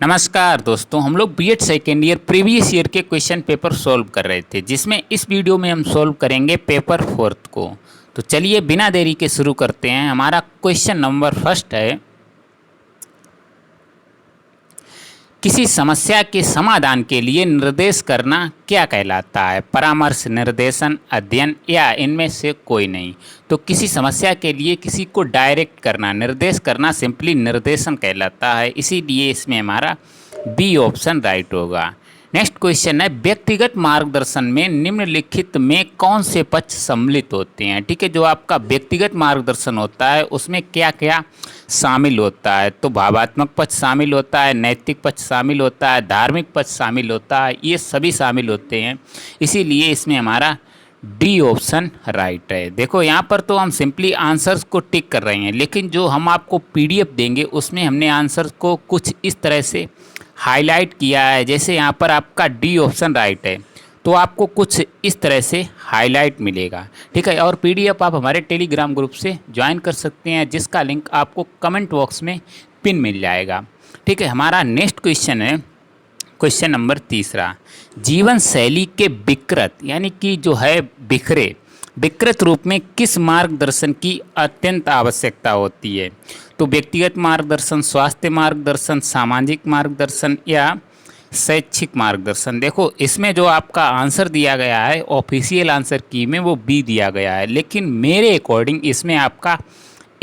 नमस्कार दोस्तों, हम लोग B Ed second year previous year के क्वेश्चन पेपर सॉल्व कर रहे थे, जिसमें इस वीडियो में हम सॉल्व करेंगे पेपर फोर्थ को। तो चलिए बिना देरी के शुरू करते हैं। हमारा क्वेश्चन नंबर फर्स्ट है, किसी समस्या के समाधान के लिए निर्देश करना क्या कहलाता है? परामर्श, निर्देशन, अध्ययन या इनमें से कोई नहीं। तो किसी समस्या के लिए किसी को डायरेक्ट करना, निर्देश करना सिंपली निर्देशन कहलाता है, इसीलिए इसमें हमारा बी ऑप्शन राइट होगा। नेक्स्ट क्वेश्चन है, व्यक्तिगत मार्गदर्शन में निम्नलिखित में कौन से पक्ष सम्मिलित होते हैं? ठीक है, जो आपका व्यक्तिगत मार्गदर्शन होता है उसमें क्या क्या शामिल होता है? तो भावात्मक पक्ष शामिल होता है, नैतिक पक्ष शामिल होता है, धार्मिक पक्ष शामिल होता है, ये सभी शामिल होते हैं, इसीलिए इसमें हमारा डी ऑप्शन राइट है। देखो यहाँ पर तो हम सिंपली आंसर्स को टिक कर रहे हैं, लेकिन जो हम आपको पीडीएफ देंगे उसमें हमने आंसर्स को कुछ इस तरह से हाईलाइट किया है। जैसे यहाँ पर आपका डी ऑप्शन राइट है तो आपको कुछ इस तरह से हाईलाइट मिलेगा, ठीक है। और पीडीएफ आप हमारे टेलीग्राम ग्रुप से ज्वाइन कर सकते हैं, जिसका लिंक आपको कमेंट बॉक्स में पिन मिल जाएगा, ठीक है। हमारा नेक्स्ट क्वेश्चन है क्वेश्चन नंबर तीसरा, जीवन शैली के विकृत यानी कि जो है विकृत रूप में किस मार्गदर्शन की अत्यंत आवश्यकता होती है? तो व्यक्तिगत मार्गदर्शन, स्वास्थ्य मार्गदर्शन, सामाजिक मार्गदर्शन या शैक्षिक मार्गदर्शन। देखो इसमें जो आपका आंसर दिया गया है ऑफिशियल आंसर की में वो बी दिया गया है, लेकिन मेरे अकॉर्डिंग इसमें आपका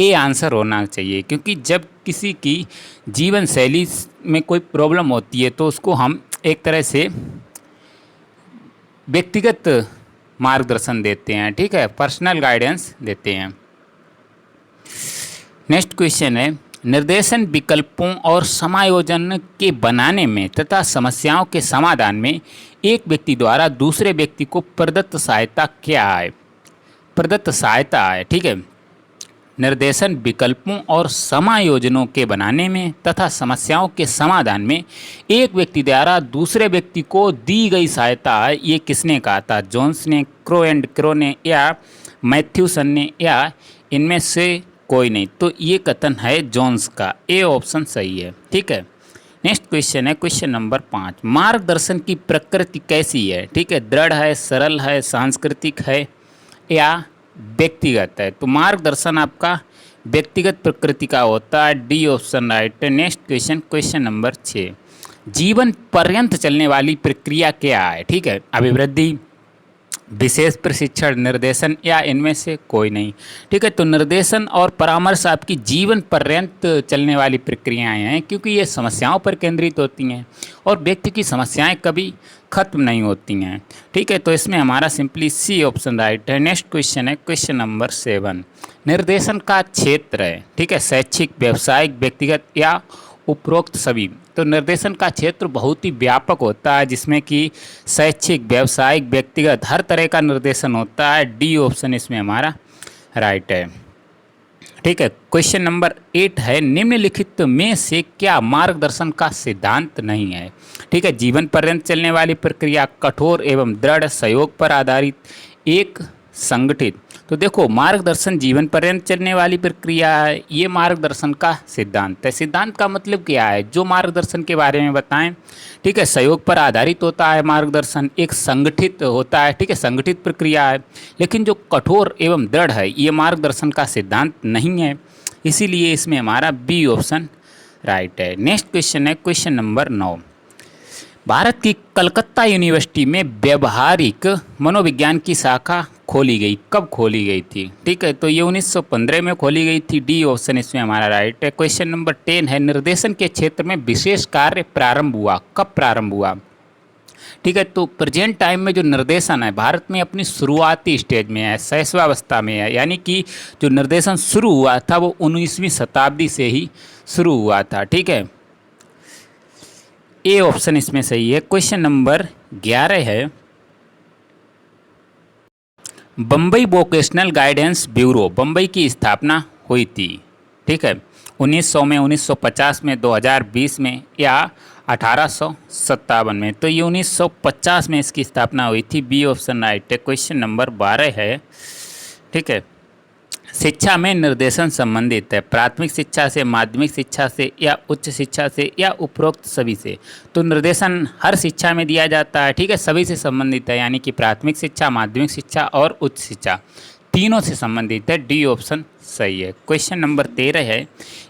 ए आंसर होना चाहिए, क्योंकि जब किसी की जीवन शैली में कोई प्रॉब्लम होती है तो उसको हम एक तरह से व्यक्तिगत मार्गदर्शन देते हैं, ठीक है, पर्सनल गाइडेंस देते हैं। नेक्स्ट क्वेश्चन है, निर्देशन विकल्पों और समायोजन के बनाने में तथा समस्याओं के समाधान में एक व्यक्ति द्वारा दूसरे व्यक्ति को प्रदत्त सहायता क्या है? प्रदत्त सहायता है, ठीक है। निर्देशन विकल्पों और समायोजनों के बनाने में तथा समस्याओं के समाधान में एक व्यक्ति द्वारा दूसरे व्यक्ति को दी गई सहायता है, ये किसने कहा था? जोन्स ने, क्रो एंड क्रो ने या मैथ्यूसन ने या इनमें से कोई नहीं? तो ये कथन है जोन्स का, ए ऑप्शन सही है, ठीक है। नेक्स्ट क्वेश्चन है क्वेश्चन नंबर 5, मार्गदर्शन की प्रकृति कैसी है? ठीक है, दृढ़ है, सरल है, सांस्कृतिक है या व्यक्तिगत है? तो मार्गदर्शन आपका व्यक्तिगत प्रकृति का होता है, डी ऑप्शन राइट है। नेक्स्ट क्वेश्चन क्वेश्चन नंबर 6, जीवन पर्यंत चलने वाली प्रक्रिया क्या है? ठीक है, अभिवृद्धि, विशेष प्रशिक्षण, निर्देशन या इनमें से कोई नहीं? ठीक है, तो निर्देशन और परामर्श आपकी जीवन पर्यंत चलने वाली प्रक्रियाएं हैं, क्योंकि ये समस्याओं पर केंद्रित होती हैं और व्यक्ति की समस्याएं कभी खत्म नहीं होती हैं, ठीक है। तो इसमें हमारा सिंपली सी ऑप्शन राइट है। नेक्स्ट क्वेश्चन है क्वेश्चन नंबर 7, निर्देशन का क्षेत्र है, ठीक है, शैक्षिक, व्यावसायिक, व्यक्तिगत या उपरोक्त सभी? तो निर्देशन का क्षेत्र बहुत ही व्यापक होता है, जिसमें कि शैक्षिक, व्यावसायिक, व्यक्तिगत हर तरह का निर्देशन होता है, डी ऑप्शन इसमें हमारा राइट है, ठीक है। क्वेश्चन नंबर 8 है, निम्नलिखित में से क्या मार्गदर्शन का सिद्धांत नहीं है? ठीक है, जीवन पर्यंत चलने वाली प्रक्रिया, कठोर एवं दृढ़, सहयोग पर आधारित, एक संगठित। तो देखो मार्गदर्शन जीवन पर्यंत चलने वाली प्रक्रिया है, ये मार्गदर्शन का सिद्धांत है। सिद्धांत का मतलब क्या है? जो मार्गदर्शन के बारे में बताएं, ठीक है। सहयोग पर आधारित होता है मार्गदर्शन, एक संगठित होता है, ठीक है, संगठित प्रक्रिया है। लेकिन जो कठोर एवं दृढ़ है ये मार्गदर्शन का सिद्धांत नहीं है, इसीलिए इसमें हमारा बी ऑप्शन राइट है। नेक्स्ट क्वेश्चन है क्वेश्चन नंबर 9, भारत की कलकत्ता यूनिवर्सिटी में व्यवहारिक मनोविज्ञान की शाखा खोली गई, कब खोली गई थी? ठीक है, तो ये 1915 में खोली गई थी, डी ऑप्शन इसमें हमारा राइट है। क्वेश्चन नंबर 10 है, निर्देशन के क्षेत्र में विशेष कार्य प्रारंभ हुआ, कब प्रारंभ हुआ? ठीक है, तो प्रेजेंट टाइम में जो निर्देशन है भारत में अपनी शुरुआती स्टेज में है, शैशवावस्था में है, यानी कि जो निर्देशन शुरू हुआ था वो 19वीं शताब्दी से ही शुरू हुआ था, ठीक है। ए ऑप्शन इसमें सही है। क्वेश्चन नंबर 11 है, Bombay vocational guidance bureau, Bombay की स्थापना हुई थी, ठीक है, 1900 में, 1950 में, 2020 में या 1857 में? तो ये 1950 में इसकी स्थापना हुई थी, बी ऑप्शन राइट है। क्वेश्चन नंबर 12 है, ठीक है, शिक्षा में निर्देशन संबंधित है प्राथमिक शिक्षा से, माध्यमिक शिक्षा से, या उच्च शिक्षा से, या उपरोक्त सभी से। तो निर्देशन हर शिक्षा में दिया जाता है, ठीक है, सभी से संबंधित है, यानी कि प्राथमिक शिक्षा, माध्यमिक शिक्षा और उच्च शिक्षा तीनों से संबंधित है। डी ऑप्शन सही है। क्वेश्चन नंबर 13 है,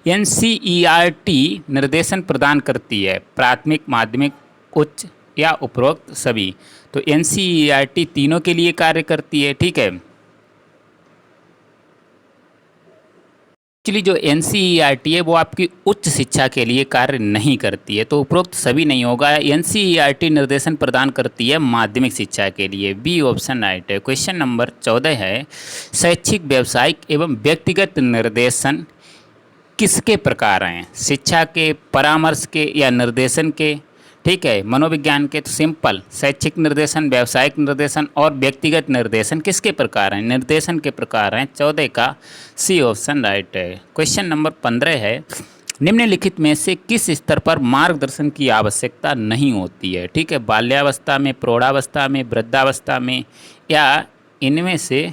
एनसीईआरटी निर्देशन प्रदान करती है प्राथमिक, माध्यमिक, उच्च या उपरोक्त सभी। तो एनसीईआरटी तीनों के लिए कार्य करती है, ठीक है। एक्चुअली जो एनसीईआरटी है वो आपकी उच्च शिक्षा के लिए कार्य नहीं करती है, तो उपरोक्त सभी नहीं होगा। एनसीईआरटी निर्देशन प्रदान करती है माध्यमिक शिक्षा के लिए। बी ऑप्शन राइट है। क्वेश्चन नंबर 14 है, शैक्षिक, व्यावसायिक एवं व्यक्तिगत निर्देशन किसके प्रकार हैं? शिक्षा के, परामर्श के, या निर्देशन के, ठीक है। मनोविज्ञान के तो सिंपल, शैक्षिक निर्देशन, व्यावसायिक निर्देशन और व्यक्तिगत निर्देशन किसके प्रकार हैं? निर्देशन के प्रकार हैं। 14 का सी ऑप्शन राइट है। क्वेश्चन नंबर 15 है, निम्नलिखित में से किस स्तर पर मार्गदर्शन की आवश्यकता नहीं होती है? ठीक है, बाल्यावस्था में, प्रौढ़ावस्था में, वृद्धावस्था में, या इनमें से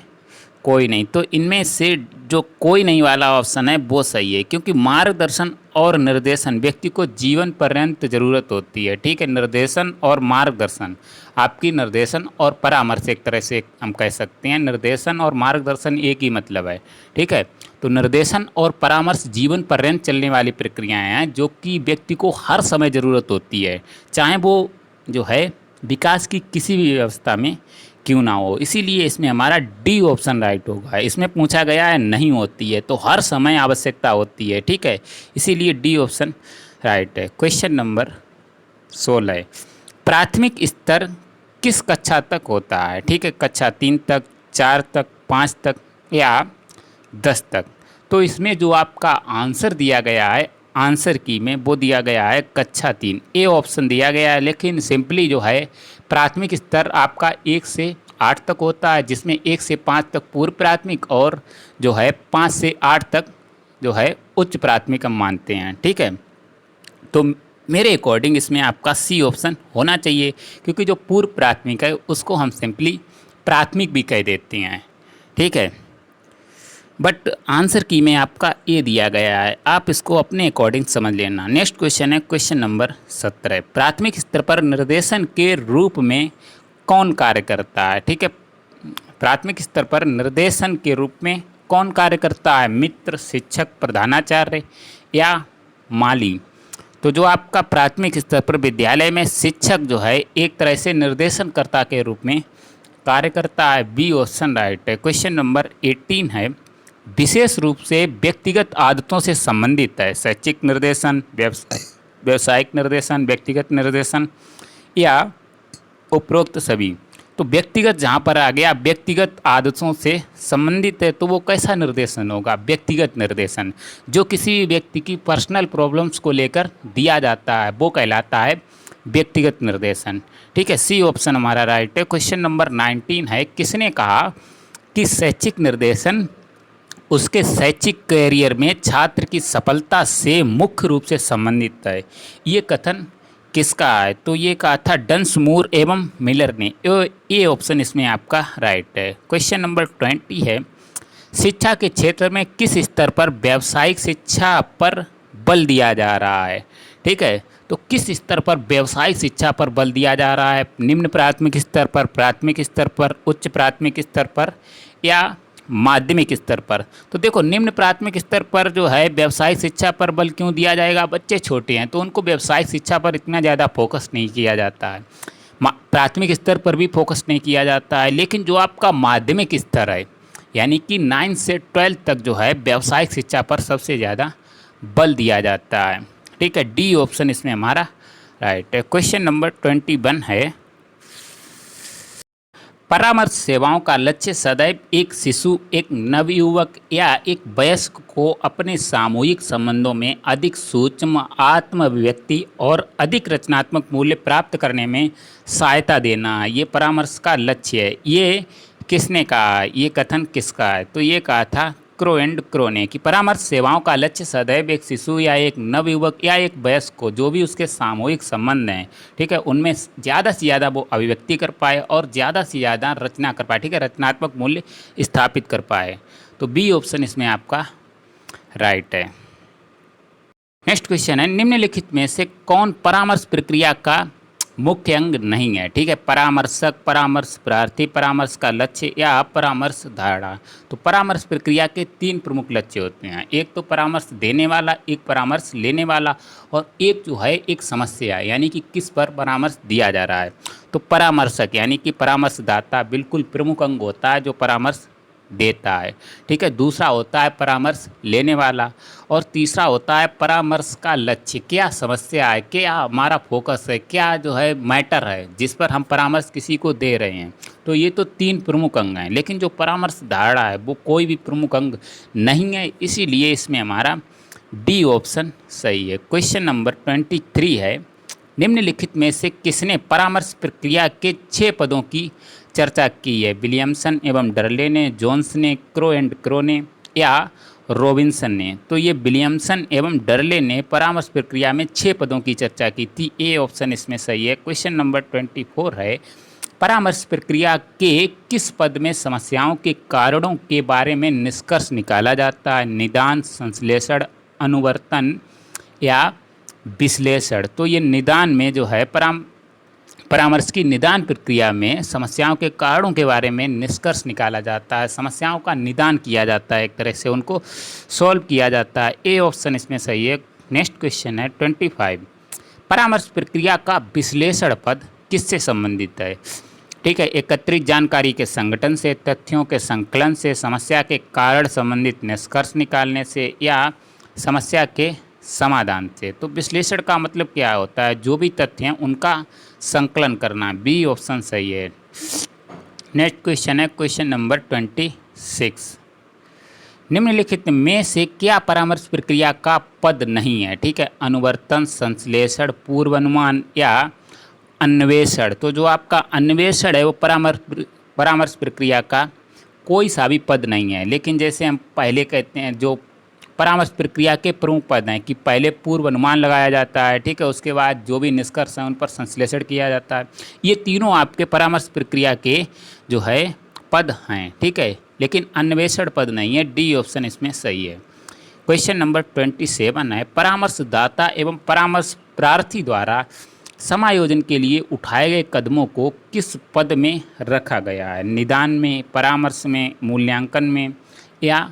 कोई नहीं। तो इनमें से जो कोई नहीं वाला ऑप्शन है वो सही है, क्योंकि मार्गदर्शन और निर्देशन व्यक्ति को जीवन पर्यंत ज़रूरत होती है, ठीक है। निर्देशन और मार्गदर्शन, आपकी निर्देशन और परामर्श एक तरह से हम कह सकते हैं। निर्देशन और मार्गदर्शन एक ही मतलब है, ठीक है। तो निर्देशन और परामर्श जीवन पर्यंत चलने वाली प्रक्रियाएं हैं जो कि व्यक्ति को हर समय ज़रूरत होती है, चाहे वो जो है विकास की किसी भी व्यवस्था में क्यों ना हो। इसीलिए इसमें हमारा डी ऑप्शन राइट होगा। इसमें पूछा गया है नहीं होती है, तो हर समय आवश्यकता होती है, ठीक है। इसीलिए डी ऑप्शन राइट है। क्वेश्चन नंबर 16 है, प्राथमिक स्तर किस कक्षा तक होता है? ठीक है, कक्षा 3 तक, 4 तक, 5 तक या 10 तक। तो इसमें जो आपका आंसर दिया गया है आंसर की में वो दिया गया है कक्षा 3, ए ऑप्शन दिया गया है। लेकिन सिंपली जो है प्राथमिक स्तर आपका 1 से 8 तक होता है, जिसमें 1 से 5 तक पूर्व प्राथमिक और जो है 5 से 8 तक जो है उच्च प्राथमिक हम मानते हैं, ठीक है। तो मेरे अकॉर्डिंग इसमें आपका सी ऑप्शन होना चाहिए, क्योंकि जो पूर्व प्राथमिक है उसको हम सिंपली प्राथमिक भी कह देते हैं, ठीक है। बट आंसर की में आपका ए दिया गया है, आप इसको अपने अकॉर्डिंग समझ लेना। नेक्स्ट क्वेश्चन है क्वेश्चन नंबर 17, प्राथमिक स्तर पर निर्देशन के रूप में कौन कार्य करता है? ठीक है, प्राथमिक स्तर पर निर्देशन के रूप में कौन कार्य करता है? मित्र, शिक्षक, प्रधानाचार्य या माली। तो जो आपका प्राथमिक स्तर पर विद्यालय में शिक्षक जो है एक तरह से निर्देशनकर्ता के रूप में कार्य करता है। बी ऑप्शन राइट है। क्वेश्चन नंबर 18 है, विशेष रूप से व्यक्तिगत आदतों से संबंधित है। शैक्षिक निर्देशन, व्यावसायिक निर्देशन, व्यक्तिगत निर्देशन या उपरोक्त सभी। तो व्यक्तिगत जहाँ पर आ गया, व्यक्तिगत आदतों से संबंधित है, तो वो कैसा निर्देशन होगा? व्यक्तिगत निर्देशन। जो किसी व्यक्ति की पर्सनल प्रॉब्लम्स को लेकर दिया जाता है वो कहलाता है व्यक्तिगत निर्देशन, ठीक है। सी ऑप्शन हमारा राइट है। क्वेश्चन नंबर 19 है, किसने कहा कि शैक्षिक निर्देशन उसके शैक्षिक कैरियर में छात्र की सफलता से मुख्य रूप से संबंधित है? ये कथन किसका है? तो ये कहा था डंसमूर एवं मिलर ने। ये ऑप्शन इसमें आपका राइट है। क्वेश्चन नंबर 20 है, शिक्षा के क्षेत्र में किस स्तर पर व्यावसायिक शिक्षा पर बल दिया जा रहा है? ठीक है, तो किस स्तर पर व्यावसायिक शिक्षा पर बल दिया जा रहा है? निम्न प्राथमिक स्तर पर, प्राथमिक स्तर पर, उच्च प्राथमिक स्तर पर या माध्यमिक स्तर पर? तो देखो, निम्न प्राथमिक स्तर पर जो है व्यावसायिक शिक्षा पर बल क्यों दिया जाएगा? बच्चे छोटे हैं तो उनको व्यावसायिक शिक्षा पर इतना ज़्यादा फोकस नहीं किया जाता है। प्राथमिक स्तर पर भी फोकस नहीं किया जाता है, लेकिन जो आपका माध्यमिक स्तर है यानी कि 9 से 12 तक जो है व्यावसायिक शिक्षा पर सबसे ज़्यादा बल दिया जाता है, ठीक है। डी ऑप्शन इसमें हमारा राइट है। क्वेश्चन नंबर 21 है, परामर्श सेवाओं का लक्ष्य सदैव एक शिशु, एक नवयुवक या एक वयस्क को अपने सामूहिक संबंधों में अधिक सूक्ष्म आत्म अभिव्यक्ति और अधिक रचनात्मक मूल्य प्राप्त करने में सहायता देना है। ये परामर्श का लक्ष्य है। ये किसने कहा? ये कथन किसका है? तो ये कहा था क्रो एंड क्रो ने कि परामर्श सेवाओं का लक्ष्य सदैव एक शिशु या एक नवयुवक या एक वयस्क को, जो भी उसके सामूहिक संबंध हैं, ठीक है, उनमें ज़्यादा से ज़्यादा वो अभिव्यक्ति कर पाए और ज़्यादा से ज़्यादा रचना कर पाए, ठीक है, रचनात्मक मूल्य स्थापित कर पाए। तो बी ऑप्शन इसमें आपका राइट है। नेक्स्ट क्वेश्चन है, निम्नलिखित में से कौन परामर्श प्रक्रिया का मुख्य अंग नहीं है? ठीक है, परामर्शक, परामर्श प्रार्थी, परामर्श का लक्ष्य या परामर्श धारणा। तो परामर्श प्रक्रिया के 3 प्रमुख लक्ष्य होते हैं। एक तो परामर्श देने वाला, एक परामर्श लेने वाला, और एक जो है एक समस्या, यानी कि किस पर परामर्श दिया जा रहा है। तो परामर्शक यानी कि परामर्शदाता बिल्कुल प्रमुख अंग होता है जो परामर्श देता है। ठीक है, दूसरा होता है परामर्श लेने वाला, और तीसरा होता है परामर्श का लक्ष्य, क्या समस्या है, क्या हमारा फोकस है, क्या जो है मैटर है जिस पर हम परामर्श किसी को दे रहे हैं। तो ये तो 3 प्रमुख अंग हैं, लेकिन जो परामर्श धारणा है वो कोई भी प्रमुख अंग नहीं है, इसीलिए इसमें हमारा डी ऑप्शन सही है। क्वेश्चन नंबर 23 है, निम्नलिखित में से किसने परामर्श प्रक्रिया के 6 पदों की चर्चा की है? विलियमसन एवं डरले ने, जोन्स ने, क्रो एंड क्रो ने, या रॉबिन्सन ने? तो ये विलियमसन एवं डरले ने परामर्श प्रक्रिया में 6 पदों की चर्चा की थी। ए ऑप्शन इसमें सही है। क्वेश्चन नंबर 24 है, परामर्श प्रक्रिया के किस पद में समस्याओं के कारणों के बारे में निष्कर्ष निकाला जाता है? निदान, संश्लेषण, अनुवर्तन या विश्लेषण? तो ये निदान में जो है परामर्श की निदान प्रक्रिया में समस्याओं के कारणों के बारे में निष्कर्ष निकाला जाता है, समस्याओं का निदान किया जाता है, एक तरह से उनको सॉल्व किया जाता है। ए ऑप्शन इसमें सही है। नेक्स्ट क्वेश्चन है 25, परामर्श प्रक्रिया का विश्लेषण पद किससे संबंधित है? ठीक है, एकत्रित जानकारी के संगठन से, तथ्यों के संकलन से, समस्या के कारण संबंधित निष्कर्ष निकालने से, या समस्या के समाधान से? तो विश्लेषण का मतलब क्या होता है? जो भी तथ्य हैं उनका संकलन करना। बी ऑप्शन सही है। नेक्स्ट क्वेश्चन है क्वेश्चन नंबर 26, निम्नलिखित में से क्या परामर्श प्रक्रिया का पद नहीं है? ठीक है, अनुवर्तन, संश्लेषण, पूर्वानुमान या अन्वेषण? तो जो आपका अन्वेषण है वो परामर्श प्रक्रिया का कोई सा भी पद नहीं है, लेकिन जैसे हम पहले कहते हैं जो परामर्श प्रक्रिया के प्रमुख पद हैं कि पहले पूर्व अनुमान लगाया जाता है, ठीक है, उसके बाद जो भी निष्कर्ष हैं उन पर संश्लेषण किया जाता है। ये तीनों आपके परामर्श प्रक्रिया के जो है पद हैं, ठीक है, लेकिन अन्वेषण पद नहीं है। डी ऑप्शन इसमें सही है। क्वेश्चन नंबर 27 है, परामर्शदाता एवं परामर्श प्रार्थी द्वारा समायोजन के लिए उठाए गए कदमों को किस पद में रखा गया है? निदान में, परामर्श में, मूल्यांकन में या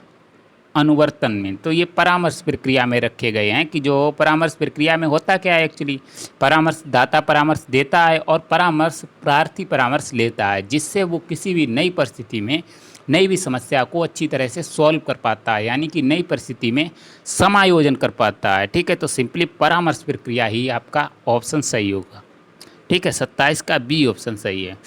अनुवर्तन में? तो ये परामर्श प्रक्रिया में रखे गए हैं कि जो परामर्श प्रक्रिया में होता क्या है एक्चुअली, परामर्शदाता परामर्श देता है और परामर्श प्रार्थी परामर्श लेता है, जिससे वो किसी भी नई परिस्थिति में नई भी समस्या को अच्छी तरह से सॉल्व कर पाता है, यानी कि नई परिस्थिति में समायोजन कर पाता है। ठीक है, तो सिंपली परामर्श प्रक्रिया ही आपका ऑप्शन सही होगा। ठीक है, 27 का बी ऑप्शन सही है।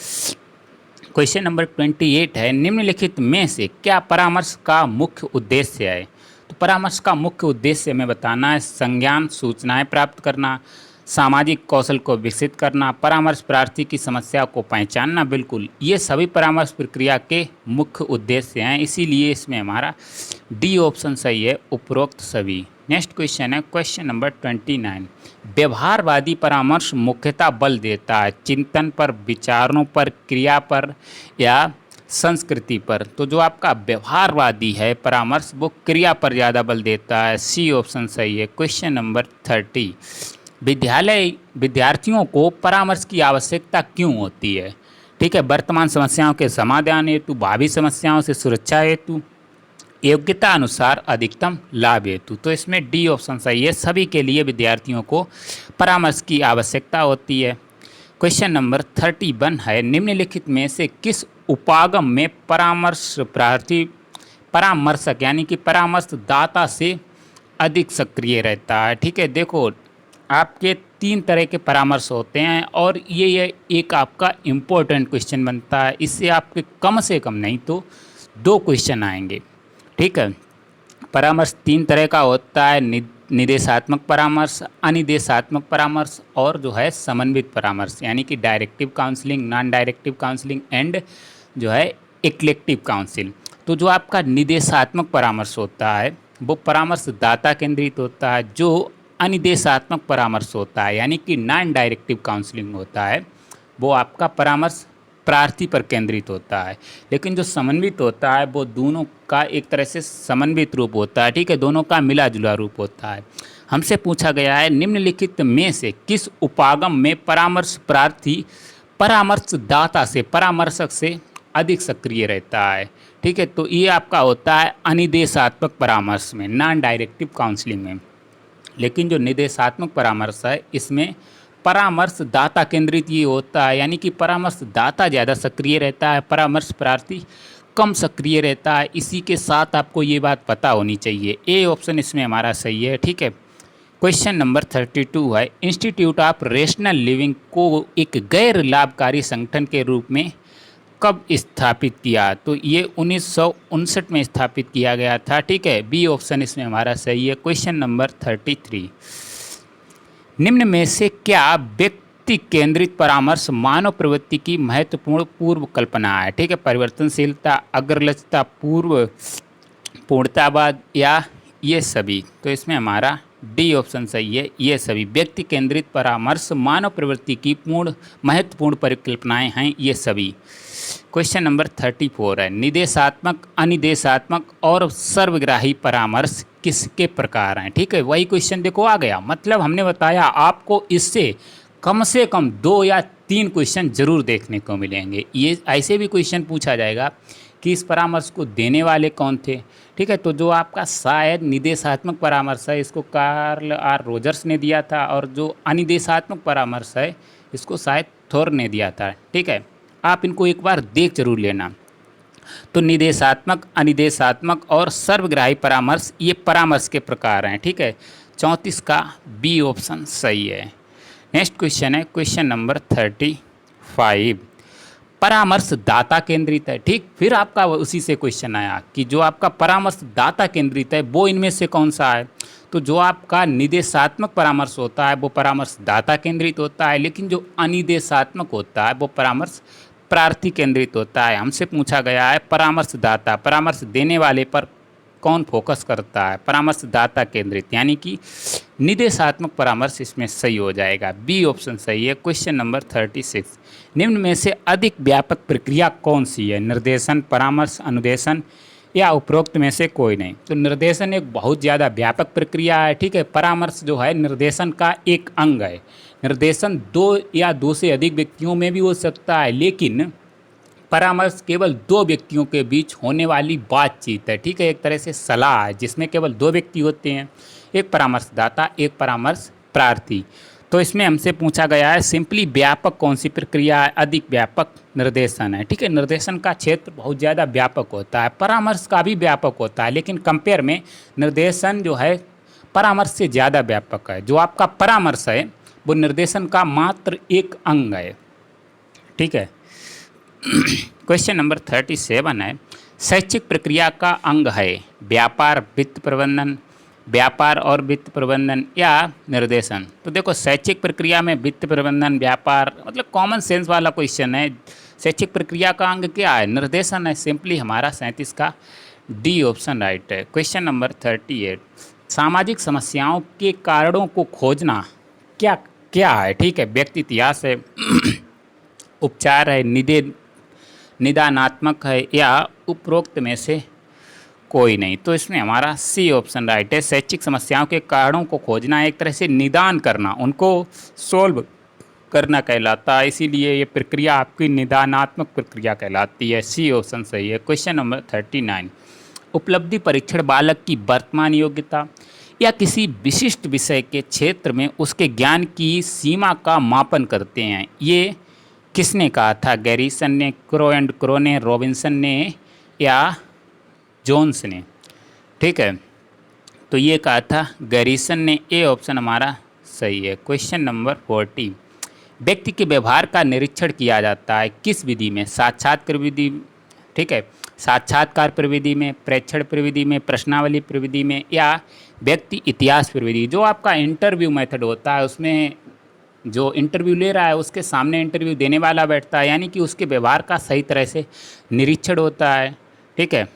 क्वेश्चन नंबर 28 है, निम्नलिखित में से क्या परामर्श का मुख्य उद्देश्य है? तो परामर्श का मुख्य उद्देश्य हमें बताना है संज्ञान सूचनाएं प्राप्त करना, सामाजिक कौशल को विकसित करना, परामर्श प्रार्थी की समस्या को पहचानना। बिल्कुल, ये सभी परामर्श प्रक्रिया के मुख्य उद्देश्य हैं, इसीलिए इसमें हमारा डी ऑप्शन सही है, उपरोक्त सभी। नेक्स्ट क्वेश्चन है क्वेश्चन नंबर 29, व्यवहारवादी परामर्श मुख्यतः बल देता है चिंतन पर, विचारों पर, क्रिया पर या संस्कृति पर? तो जो आपका व्यवहारवादी है परामर्श वो क्रिया पर ज़्यादा बल देता है। सी ऑप्शन सही है। क्वेश्चन नंबर 30, विद्यार्थियों को परामर्श की आवश्यकता क्यों होती है? ठीक है, वर्तमान समस्याओं के समाधान हेतु, भावी समस्याओं से सुरक्षा हेतु, योग्यता अनुसार अधिकतम लाभ हेतु? तो इसमें डी ऑप्शन सही है, सभी के लिए विद्यार्थियों को परामर्श की आवश्यकता होती है। क्वेश्चन नंबर 31 है, निम्नलिखित में से किस उपागम में परामर्शक यानी कि परामर्शदाता से अधिक सक्रिय रहता है? ठीक है, देखो आपके 3 तरह के परामर्श होते हैं और ये एक आपका इम्पोर्टेंट क्वेश्चन बनता है, इससे आपके कम से कम नहीं तो 2 क्वेश्चन आएंगे। ठीक है, परामर्श 3 तरह का होता है, निर्देशात्मक परामर्श, अनिर्देशात्मक परामर्श और जो है समन्वित परामर्श, यानी कि directive counselling, non directive counselling and जो है इक्लेक्टिव काउंसिल। तो जो आपका निर्देशात्मक परामर्श होता है वो परामर्शदाता केंद्रित होता है, जो अनिर्देशात्मक परामर्श होता है यानी कि नॉन डायरेक्टिव काउंसलिंग होता है वो आपका परामर्श प्रार्थी पर केंद्रित होता है। लेकिन जो समन्वित होता है वो दोनों का एक तरह से समन्वित रूप होता है, ठीक है, दोनों का मिला जुला रूप होता है। हमसे पूछा गया है निम्नलिखित में से किस उपागम में परामर्श प्रार्थी परामर्शदाता से परामर्शक से अधिक सक्रिय रहता है, ठीक है। तो ये आपका होता है अनिर्देशात्मक परामर्श में, नॉन डायरेक्टिव काउंसलिंग में। लेकिन जो निर्देशात्मक परामर्श है इसमें परामर्शदाता केंद्रित ये होता है, यानी कि परामर्शदाता ज़्यादा सक्रिय रहता है, परामर्श प्रार्थी कम सक्रिय रहता है। इसी के साथ आपको ये बात पता होनी चाहिए। ए ऑप्शन इसमें हमारा सही है, ठीक है। क्वेश्चन नंबर 32 है, इंस्टीट्यूट ऑफ रेशनल लिविंग को एक गैर लाभकारी संगठन के रूप में कब स्थापित किया? तो ये 1959 में स्थापित किया गया था, ठीक है। बी ऑप्शन इसमें हमारा सही है। क्वेश्चन नंबर 33, निम्न में से क्या व्यक्ति केंद्रित परामर्श मानव प्रवृत्ति की महत्वपूर्ण पूर्व कल्पना है, ठीक है। परिवर्तनशीलता, अग्रलचता, पूर्व पूर्णतावाद या ये सभी? तो इसमें हमारा डी ऑप्शन सही है, ये सभी। व्यक्ति केंद्रित परामर्श मानव प्रवृत्ति की महत्वपूर्ण परिकल्पनाएं हैं ये सभी। क्वेश्चन नंबर 34 है, निदेशात्मक, अनिदेशात्मक और सर्वग्राही परामर्श किसके प्रकार हैं, ठीक है। वही क्वेश्चन देखो आ गया। मतलब हमने बताया आपको इससे कम से कम 2 या 3 क्वेश्चन जरूर देखने को मिलेंगे। ये ऐसे भी क्वेश्चन पूछा जाएगा कि इस परामर्श को देने वाले कौन थे, ठीक है। तो जो आपका शायद निदेशात्मक परामर्श है इसको कार्ल आर रोजर्स ने दिया था, और जो अनिदेशात्मक परामर्श है इसको शायद थोर ने दिया था, ठीक है। आप इनको एक बार देख जरूर लेना। तो निदेशात्मक, अनिदेशात्मक और सर्वग्राही परामर्श ये परामर्श के प्रकार हैं, ठीक है। 34 का बी ऑप्शन सही है। नेक्स्ट क्वेश्चन है क्वेश्चन नंबर 35, परामर्शदाता केंद्रित है, ठीक। फिर आपका उसी से क्वेश्चन आया कि जो आपका परामर्शदाता केंद्रित है वो इनमें से कौन सा है? तो जो आपका निदेशात्मक परामर्श होता है वो परामर्शदाता केंद्रित होता है, लेकिन जो अनिदेशात्मक होता है वो परामर्श प्रार्थी केंद्रित होता है। हमसे पूछा गया है परामर्शदाता, परामर्श देने वाले पर कौन फोकस करता है? परामर्शदाता केंद्रित, यानी कि निदेशात्मक परामर्श इसमें सही हो जाएगा। बी ऑप्शन सही है। क्वेश्चन नंबर 36, निम्न में से अधिक व्यापक प्रक्रिया कौन सी है? निर्देशन, परामर्श, अनुदेशन या उपरोक्त में से कोई नहीं? तो निर्देशन एक बहुत ज़्यादा व्यापक प्रक्रिया है, ठीक है। परामर्श जो है निर्देशन का एक अंग है। निर्देशन 2 या 2 से अधिक व्यक्तियों में भी हो सकता है, लेकिन परामर्श केवल 2 व्यक्तियों के बीच होने वाली बातचीत है, ठीक है। एक तरह से सलाह है जिसमें केवल 2 व्यक्ति होते हैं, एक परामर्शदाता, एक परामर्श प्रार्थी। तो इसमें हमसे पूछा गया है सिंपली व्यापक कौन सी प्रक्रिया है? अधिक व्यापक निर्देशन है, ठीक है। निर्देशन का क्षेत्र बहुत ज़्यादा व्यापक होता है, परामर्श का भी व्यापक होता है, लेकिन कंपेयर में निर्देशन जो है परामर्श से ज़्यादा व्यापक है। जो आपका परामर्श है वो निर्देशन का मात्र एक अंग है, ठीक है। क्वेश्चन नंबर 37 है, शैक्षिक प्रक्रिया का अंग है व्यापार, वित्त प्रबंधन, व्यापार और वित्त प्रबंधन या निर्देशन? तो देखो शैक्षिक प्रक्रिया में वित्त प्रबंधन, व्यापार, मतलब कॉमन सेंस वाला क्वेश्चन है। शैक्षिक प्रक्रिया का अंग क्या है? निर्देशन है। सिंपली हमारा 37 का डी ऑप्शन राइट है। क्वेश्चन नंबर 38, सामाजिक समस्याओं के कारणों को खोजना क्या क्या है, ठीक है। व्यक्ति इतिहास है, उपचार है, निदानात्मक है या उपरोक्त में से कोई नहीं? तो इसमें हमारा सी ऑप्शन राइट है। शैक्षिक समस्याओं के कारणों को खोजना एक तरह से निदान करना, उनको सोल्व करना कहलाता है, इसीलिए ये प्रक्रिया आपकी निदानात्मक प्रक्रिया कहलाती है। सी ऑप्शन सही है। क्वेश्चन नंबर 39, उपलब्धि परीक्षण बालक की वर्तमान योग्यता या किसी विशिष्ट विषय के क्षेत्र में उसके ज्ञान की सीमा का मापन करते हैं। ये किसने कहा था? गैरिसन ने, क्रो एंड क्रो ने, रॉबिन्सन ने या जोन्स ने, ठीक है। तो ये कहा था गैरिसन ने। ए ऑप्शन हमारा सही है। क्वेश्चन नंबर 40, व्यक्ति के व्यवहार का निरीक्षण किया जाता है किस विधि में? साक्षात्कार विधि, ठीक है, साक्षात्कार प्रविधि में, प्रेक्षण प्रविधि में, प्रश्नावली प्रविधि में या व्यक्ति इतिहास प्रविधि? जो आपका इंटरव्यू मेथड होता है उसमें जो इंटरव्यू ले रहा है उसके सामने इंटरव्यू देने वाला बैठता है, यानी कि उसके व्यवहार का सही तरह से निरीक्षण होता है, ठीक है।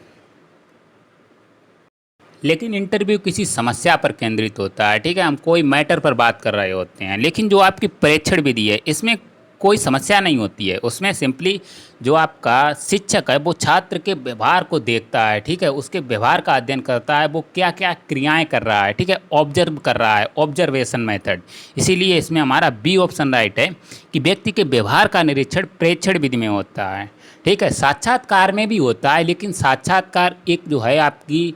लेकिन इंटरव्यू किसी समस्या पर केंद्रित होता है, ठीक है। हम कोई मैटर पर बात कर रहे होते हैं, लेकिन जो आपकी प्रेक्षण विधि है इसमें कोई समस्या नहीं होती है। उसमें सिंपली जो आपका शिक्षक है वो छात्र के व्यवहार को देखता है, ठीक है, उसके व्यवहार का अध्ययन करता है, वो क्या क्या क्रियाएं कर रहा है, ठीक है, ऑब्जर्व कर रहा है, ऑब्जर्वेशन मेथड। इसीलिए इसमें हमारा बी ऑप्शन राइट है कि व्यक्ति के व्यवहार का निरीक्षण प्रेक्षण विधि में होता है, ठीक है। साक्षात्कार में भी होता है, लेकिन साक्षात्कार एक जो है आपकी,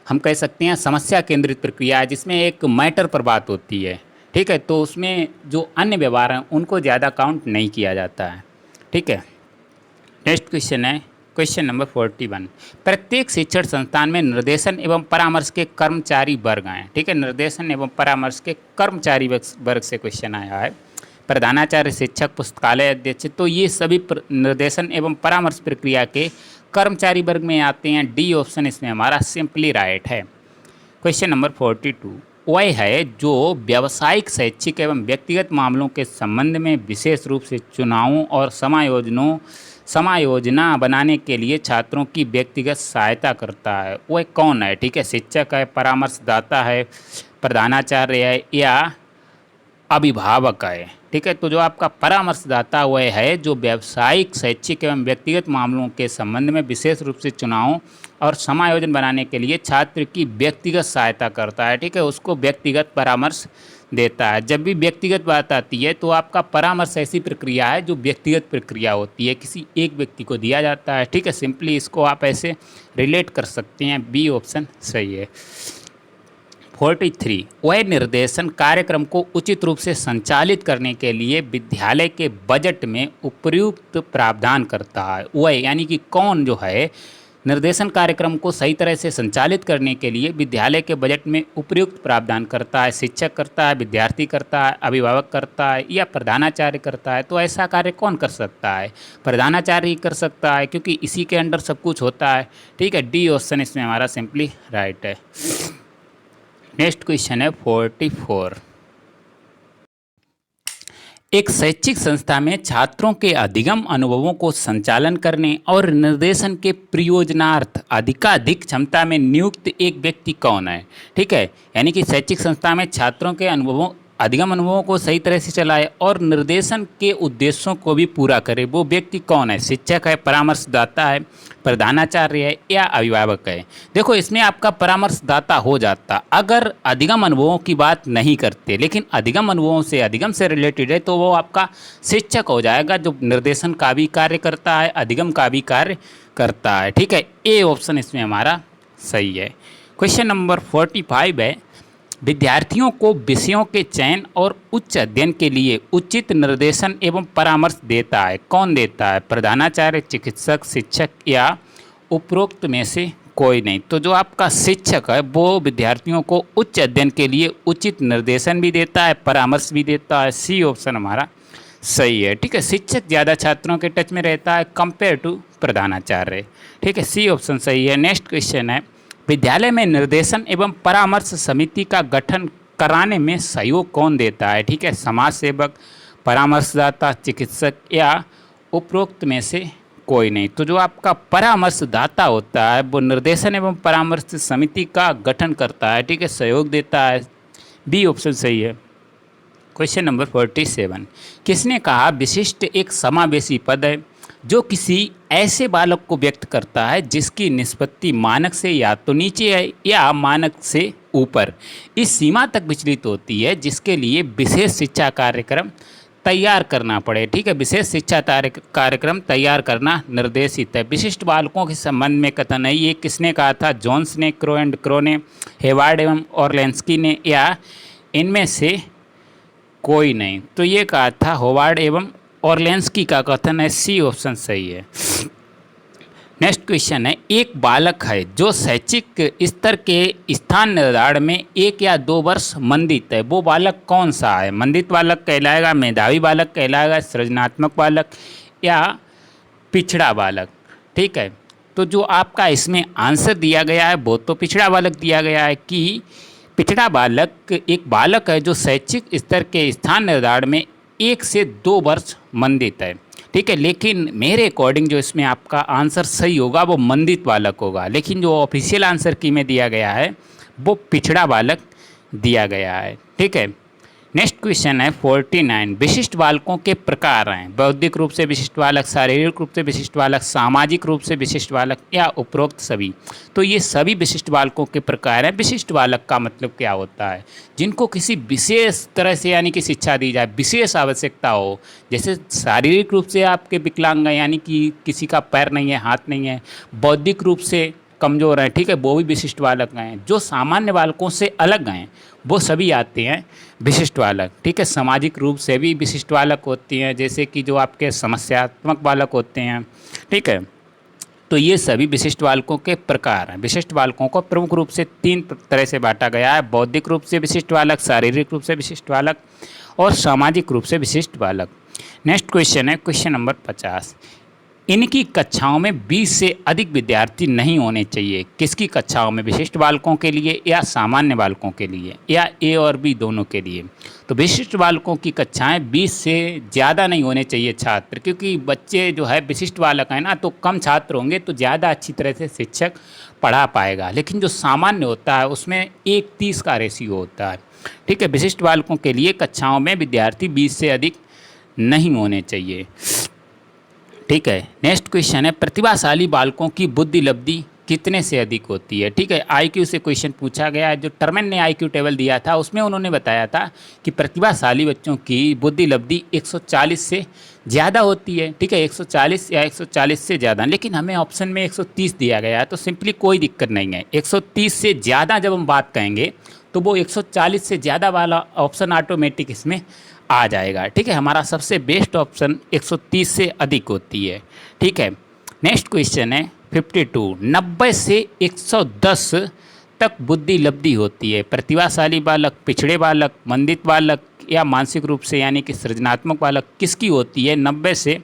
हम कह सकते हैं समस्या केंद्रित प्रक्रिया है, जिसमें एक मैटर पर बात होती है, ठीक है। तो उसमें जो अन्य व्यवहार हैं उनको ज़्यादा काउंट नहीं किया जाता है, ठीक है। नेक्स्ट क्वेश्चन है क्वेश्चन नंबर 41। प्रत्येक शिक्षण संस्थान में निर्देशन एवं परामर्श के कर्मचारी वर्ग हैं, ठीक है। निर्देशन एवं परामर्श के कर्मचारी वर्ग से क्वेश्चन आया है। प्रधानाचार्य, शिक्षक, पुस्तकालय अध्यक्ष, तो ये सभी निर्देशन एवं परामर्श प्रक्रिया के कर्मचारी वर्ग में आते हैं। डी ऑप्शन इसमें हमारा सिंपली राइट है। क्वेश्चन नंबर 42 वह है जो व्यावसायिक, शैक्षिक एवं व्यक्तिगत मामलों के संबंध में विशेष रूप से चुनावों और समायोजना बनाने के लिए छात्रों की व्यक्तिगत सहायता करता है। वह कौन है, ठीक है। शिक्षक है, परामर्शदाता है, प्रधानाचार्य है या अभिभावक है, ठीक है। तो जो आपका परामर्शदाता वह है जो व्यावसायिक, शैक्षिक एवं व्यक्तिगत मामलों के संबंध में विशेष रूप से चुनावों और समायोजन बनाने के लिए छात्र की व्यक्तिगत सहायता करता है, ठीक है, उसको व्यक्तिगत परामर्श देता है। जब भी व्यक्तिगत बात आती है तो आपका परामर्श ऐसी प्रक्रिया है जो व्यक्तिगत प्रक्रिया होती है, किसी एक व्यक्ति को दिया जाता है, ठीक है। सिंपली इसको आप ऐसे रिलेट कर सकते हैं। बी ऑप्शन सही है। 43 वह निर्देशन कार्यक्रम को उचित रूप से संचालित करने के लिए विद्यालय के बजट में उपयुक्त प्रावधान करता है। वह यानी कि कौन जो है निर्देशन कार्यक्रम को सही तरह से संचालित करने के लिए विद्यालय के बजट में उपयुक्त प्रावधान करता है। शिक्षक करता है, विद्यार्थी करता है, अभिभावक करता है या प्रधानाचार्य करता है। तो ऐसा कार्य कौन कर सकता है? प्रधानाचार्य ही कर सकता है, क्योंकि इसी के अंडर सब कुछ होता है, ठीक है। डी ऑप्शन इसमें हमारा सिंपली राइट है। नेक्स्ट क्वेश्चन है 44। एक शैक्षिक संस्था में छात्रों के अधिगम अनुभवों को संचालन करने और निर्देशन के प्रयोजनार्थ अधिकाधिक क्षमता में नियुक्त एक व्यक्ति कौन है, ठीक है। यानी कि शैक्षिक संस्था में छात्रों के अधिगम अनुभवों को सही तरह से चलाए और निर्देशन के उद्देश्यों को भी पूरा करे, वो व्यक्ति कौन है? शिक्षक है, परामर्शदाता है, प्रधानाचार्य है या अभिभावक है। देखो इसमें आपका परामर्शदाता हो जाता अगर अधिगम अनुभवों की बात नहीं करते, लेकिन अधिगम अनुभवों से, अधिगम से रिलेटेड है तो वो आपका शिक्षक हो जाएगा, जो निर्देशन का भी कार्य करता है, अधिगम का भी कार्य करता है, ठीक है। ए ऑप्शन इसमें हमारा सही है। क्वेश्चन नंबर 45 है विद्यार्थियों को विषयों के चयन और उच्च अध्ययन के लिए उचित निर्देशन एवं परामर्श देता है। कौन देता है? प्रधानाचार्य, चिकित्सक, शिक्षक या उपरोक्त में से कोई नहीं। तो जो आपका शिक्षक है वो विद्यार्थियों को उच्च अध्ययन के लिए उचित निर्देशन भी देता है, परामर्श भी देता है। सी ऑप्शन हमारा सही है, ठीक है। शिक्षक ज़्यादा छात्रों के टच में रहता है कंपेयर टू प्रधानाचार्य, ठीक है। सी ऑप्शन सही है। नेक्स्ट क्वेश्चन है विद्यालय में निर्देशन एवं परामर्श समिति का गठन कराने में सहयोग कौन देता है, ठीक है। समाज सेवक, परामर्शदाता, चिकित्सक या उपरोक्त में से कोई नहीं। तो जो आपका परामर्शदाता होता है वो निर्देशन एवं परामर्श समिति का गठन करता है, ठीक है, सहयोग देता है। बी ऑप्शन सही है। क्वेश्चन नंबर 47 किसने कहा विशिष्ट एक समावेशी पद है जो किसी ऐसे बालक को व्यक्त करता है जिसकी निष्पत्ति मानक से या तो नीचे है या मानक से ऊपर इस सीमा तक विचलित होती है जिसके लिए विशेष शिक्षा कार्यक्रम तैयार करना पड़े, ठीक है। विशेष शिक्षा कार्यक्रम तैयार करना निर्देशित है। विशिष्ट बालकों के संबंध में कथन है, ये किसने कहा था? जोन्स ने, क्रो एंड क्रो ने, हेवार्ड एवं ऑर्लेंस्की ने या इनमें से कोई नहीं। तो ये कहा था होवार्ड एवं ऑर्लेंस्की का कथन है। सी ऑप्शन सही है। नेक्स्ट क्वेश्चन है एक बालक है जो शैक्षिक स्तर के स्थान निर्धारण में 1 या 2 वर्ष मंदित है, वो बालक कौन सा है? मंदित बालक कहलाएगा, मेधावी बालक कहलाएगा, सृजनात्मक बालक या पिछड़ा बालक, ठीक है। तो जो आपका इसमें आंसर दिया गया है वो तो पिछड़ा बालक दिया गया है कि पिछड़ा बालक एक बालक है जो शैक्षिक स्तर के स्थान निर्धारण में 1 से 2 वर्ष मंदित है, ठीक है। लेकिन मेरे अकॉर्डिंग जो इसमें आपका आंसर सही होगा वो मंदित बालक होगा, लेकिन जो ऑफिशियल आंसर की में दिया गया है वो पिछड़ा बालक दिया गया है, ठीक है। नेक्स्ट क्वेश्चन है 49। विशिष्ट बालकों के प्रकार हैं बौद्धिक रूप से विशिष्ट बालक, शारीरिक रूप से विशिष्ट बालक, सामाजिक रूप से विशिष्ट बालक या उपरोक्त सभी। तो ये सभी विशिष्ट बालकों के प्रकार हैं। विशिष्ट बालक का मतलब क्या होता है? जिनको किसी विशेष तरह से यानी कि शिक्षा दी जाए, विशेष आवश्यकता हो। जैसे शारीरिक रूप से आपके विकलांग हैं, यानी कि किसी का पैर नहीं है, हाथ नहीं है, बौद्धिक रूप से कमज़ोर हैं, ठीक है, वो भी विशिष्ट बालक हैं। जो सामान्य बालकों से अलग हैं वो सभी आते हैं विशिष्ट बालक, ठीक है। सामाजिक रूप से भी विशिष्ट बालक होती हैं, जैसे कि जो आपके समस्यात्मक बालक होते हैं, ठीक है। तो ये सभी विशिष्ट बालकों के प्रकार हैं। विशिष्ट बालकों को प्रमुख रूप से 3 तरह से बांटा गया है: बौद्धिक रूप से विशिष्ट बालक, शारीरिक रूप से विशिष्ट बालक और सामाजिक रूप से विशिष्ट बालक। नेक्स्ट क्वेश्चन है क्वेश्चन नंबर 50। इनकी कक्षाओं में 20 से अधिक विद्यार्थी नहीं होने चाहिए। किसकी कक्षाओं में? विशिष्ट बालकों के लिए या सामान्य बालकों के लिए या ए और बी दोनों के लिए? तो विशिष्ट बालकों की कक्षाएं 20 से ज़्यादा नहीं होने चाहिए छात्र, क्योंकि बच्चे जो है विशिष्ट बालक हैं ना, तो कम छात्र होंगे तो ज़्यादा अच्छी तरह से शिक्षक पढ़ा पाएगा। लेकिन जो सामान्य होता है उसमें 1:30 का रेशियो होता है, ठीक है। विशिष्ट बालकों के लिए कक्षाओं में विद्यार्थी 20 से अधिक नहीं होने चाहिए, ठीक है। नेक्स्ट क्वेश्चन है प्रतिभाशाली बालकों की बुद्धि लब्धि कितने से अधिक होती है? ठीक है, आईक्यू से क्वेश्चन पूछा गया है। जो टर्मन ने आईक्यू टेबल दिया था उसमें उन्होंने बताया था कि प्रतिभाशाली बच्चों की बुद्धि लब्धि 140 से ज़्यादा होती है, ठीक है, 140 या 140 से ज़्यादा। लेकिन हमें ऑप्शन में 130 दिया गया है, तो सिंपली कोई दिक्कत नहीं है। 130 से ज़्यादा जब हम बात कहेंगे तो वो 140 से ज़्यादा वाला ऑप्शन ऑटोमेटिक इसमें आ जाएगा, ठीक है। हमारा सबसे बेस्ट ऑप्शन 130 से अधिक होती है, ठीक है। नेक्स्ट क्वेश्चन है 52। 90 से 110 तक बुद्धि लब्धि होती है। प्रतिभाशाली बालक, पिछड़े बालक, मंदित बालक या मानसिक रूप से यानी कि सृजनात्मक बालक किसकी होती है 90 से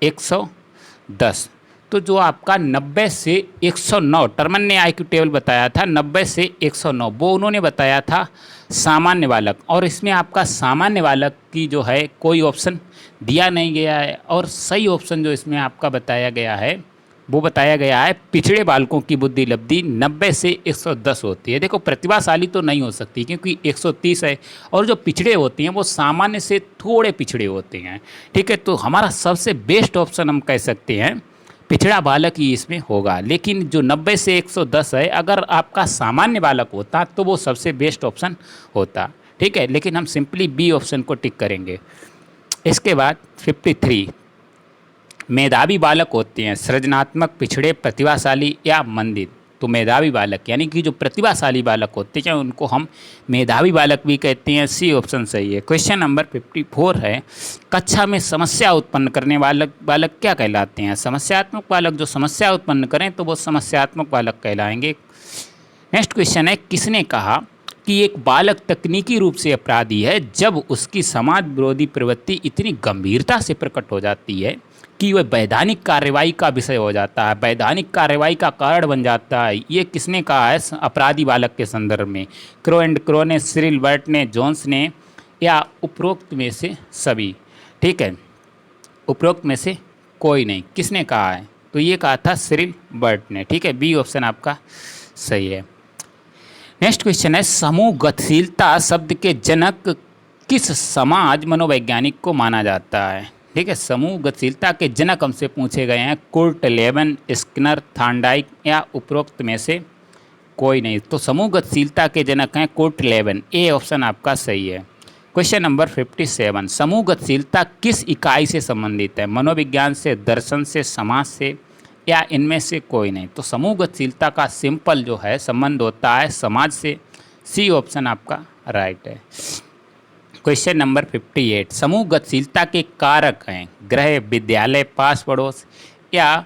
110? तो जो आपका 90 से 109, टर्मन ने आईक्यू टेबल बताया था 90 से 109, वो उन्होंने बताया था सामान्य बालक। और इसमें आपका सामान्य बालक की जो है कोई ऑप्शन दिया नहीं गया है, और सही ऑप्शन जो इसमें आपका बताया गया है वो बताया गया है पिछड़े बालकों की बुद्धि लब्धि 90 से 110 होती है। देखो, प्रतिभाशाली तो नहीं हो सकती क्योंकि 130 है, और जो पिछड़े होते हैं वो सामान्य से थोड़े पिछड़े होते हैं, ठीक है। तो हमारा सबसे बेस्ट ऑप्शन हम कह सकते हैं पिछड़ा बालक ही इसमें होगा। लेकिन जो 90 से 110 है, अगर आपका सामान्य बालक होता तो वो सबसे बेस्ट ऑप्शन होता, ठीक है। लेकिन हम सिंपली बी ऑप्शन को टिक करेंगे। इसके बाद 53। मेधावी बालक होते हैं सृजनात्मक, पिछड़े, प्रतिभाशाली या मंदित। तो मेधावी बालक यानी कि जो प्रतिभाशाली बालक होते हैं उनको हम मेधावी बालक भी कहते हैं। सी ऑप्शन सही है। क्वेश्चन नंबर 54 है कक्षा में समस्या उत्पन्न करने बालक क्या कहलाते हैं? समस्यात्मक बालक जो समस्या उत्पन्न करें तो वो समस्यात्मक बालक कहलाएंगे। नेक्स्ट क्वेश्चन है किसने कहा कि एक बालक तकनीकी रूप से अपराधी है जब उसकी समाज विरोधी प्रवृत्ति इतनी गंभीरता से प्रकट हो जाती है कि वह वैधानिक कार्रवाई का विषय हो जाता है, वैधानिक कार्रवाई का कारण बन जाता है? ये किसने कहा है अपराधी बालक के संदर्भ में? क्रो एंड क्रो ने, सिरिल बर्ट ने, जोन्स ने या उपरोक्त में से सभी? ठीक है, उपरोक्त में से कोई नहीं। किसने कहा है? तो ये कहा था सिरिल बर्ट ने, ठीक है। बी ऑप्शन आपका सही है। नेक्स्ट क्वेश्चन है समूह गतिशीलता शब्द के जनक किस समाज मनोवैज्ञानिक को माना जाता है? ठीक है, समूह गतिशीलता के जनक हमसे पूछे गए हैं कुर्ट लेवन, स्किनर, थार्नडाइक या उपरोक्त में से कोई नहीं। तो समूह गतिशीलता के जनक हैं कुर्ट लेवन। ए ऑप्शन आपका सही है। Question number 57। समूह गतिशीलता किस इकाई से संबंधित है? मनोविज्ञान से, दर्शन से, समाज से या इनमें से कोई नहीं? तो समूह गतिशीलता का सिंपल जो है संबंध होता है समाज से। सी ऑप्शन आपका राइट है। Question number 58। समूह गतिशीलता के कारक हैं गृह, विद्यालय, पास पड़ोस या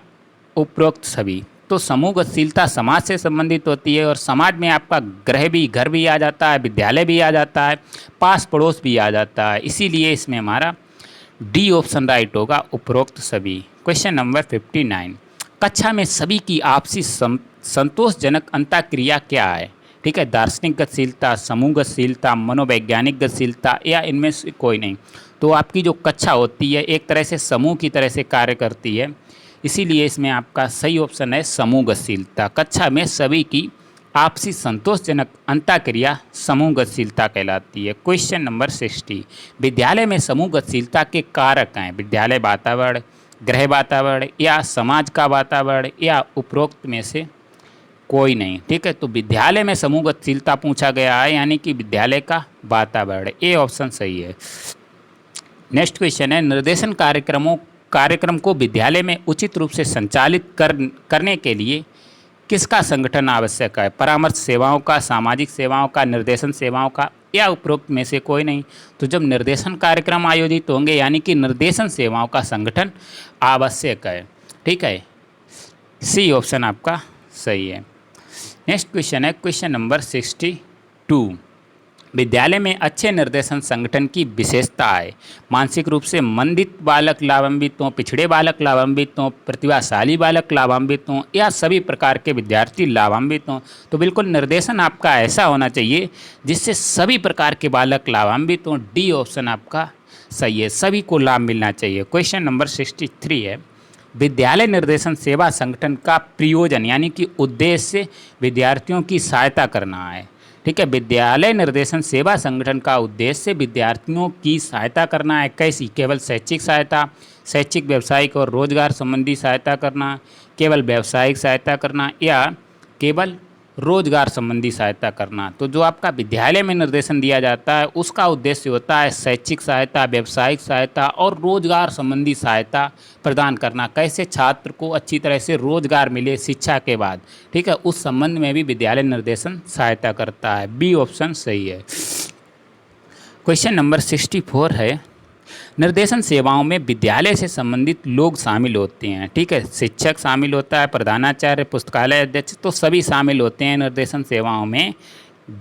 उपरोक्त सभी? तो समूह गतिशीलता समाज से संबंधित होती है, और समाज में आपका घर भी आ जाता है, विद्यालय भी आ जाता है, पास पड़ोस भी आ जाता है। इसीलिए इसमें हमारा डी ऑप्शन राइट होगा, उपरोक्त सभी। Question number 59। कक्षा में सभी की आपसी संतोषजनक अंतःक्रिया क्या है? ठीक है, दार्शनिक गतिशीलता, समूह गतिशीलता, मनोवैज्ञानिक गतिशीलता या इनमें से कोई नहीं? तो आपकी जो कक्षा होती है एक तरह से समूह की तरह से कार्य करती है, इसीलिए इसमें आपका सही ऑप्शन है समूह गतिशीलता। कक्षा में सभी की आपसी संतोषजनक अंतःक्रिया समूह गतिशीलता कहलाती है। क्वेश्चन नंबर 60, विद्यालय में समूह गतिशीलता के कारक हैं विद्यालय वातावरण, गृह वातावरण या समाज का वातावरण या उपरोक्त में से कोई नहीं। ठीक है, तो विद्यालय में समूह गतिशीलता पूछा गया है, यानी कि विद्यालय का वातावरण, ए ऑप्शन सही है। नेक्स्ट क्वेश्चन है, निर्देशन कार्यक्रम को विद्यालय में उचित रूप से संचालित करने के लिए किसका संगठन आवश्यक है? परामर्श सेवाओं का, सामाजिक सेवाओं का, निर्देशन सेवाओं का या उपरोक्त में से कोई नहीं। तो जब निर्देशन कार्यक्रम आयोजित होंगे यानी कि निर्देशन सेवाओं का संगठन आवश्यक है। ठीक है, सी ऑप्शन आपका सही है। नेक्स्ट क्वेश्चन है क्वेश्चन नंबर 62, विद्यालय में अच्छे निर्देशन संगठन की विशेषता है। मानसिक रूप से मंदित बालक लाभान्वित हों, पिछड़े बालक लाभान्वित हों, प्रतिभाशाली बालक लाभान्वित हों या सभी प्रकार के विद्यार्थी लाभान्वित हों। तो बिल्कुल निर्देशन आपका ऐसा होना चाहिए जिससे सभी प्रकार के बालक लाभान्वित हों। डी ऑप्शन आपका सही है, सभी को लाभ मिलना चाहिए। क्वेश्चन नंबर 63 है, विद्यालय निर्देशन सेवा संगठन का प्रयोजन यानी कि उद्देश्य विद्यार्थियों की सहायता करना है। ठीक है, विद्यालय निर्देशन सेवा संगठन का उद्देश्य विद्यार्थियों की सहायता करना है। कैसी? केवल शैक्षिक सहायता, शैक्षिक व्यावसायिक और रोजगार संबंधी सहायता करना, केवल व्यावसायिक सहायता करना या केवल रोजगार संबंधी सहायता करना। तो जो आपका विद्यालय में निर्देशन दिया जाता है उसका उद्देश्य होता है शैक्षिक सहायता, व्यावसायिक सहायता और रोजगार संबंधी सहायता प्रदान करना। कैसे? छात्र को अच्छी तरह से रोजगार मिले शिक्षा के बाद। ठीक है, उस संबंध में भी विद्यालय निर्देशन सहायता करता है। बी ऑप्शन सही है। क्वेश्चन नंबर 64 है, निर्देशन सेवाओं में विद्यालय से संबंधित लोग शामिल होते हैं। ठीक है, शिक्षक शामिल होता है, प्रधानाचार्य, पुस्तकालय अध्यक्ष, तो सभी शामिल होते हैं निर्देशन सेवाओं में।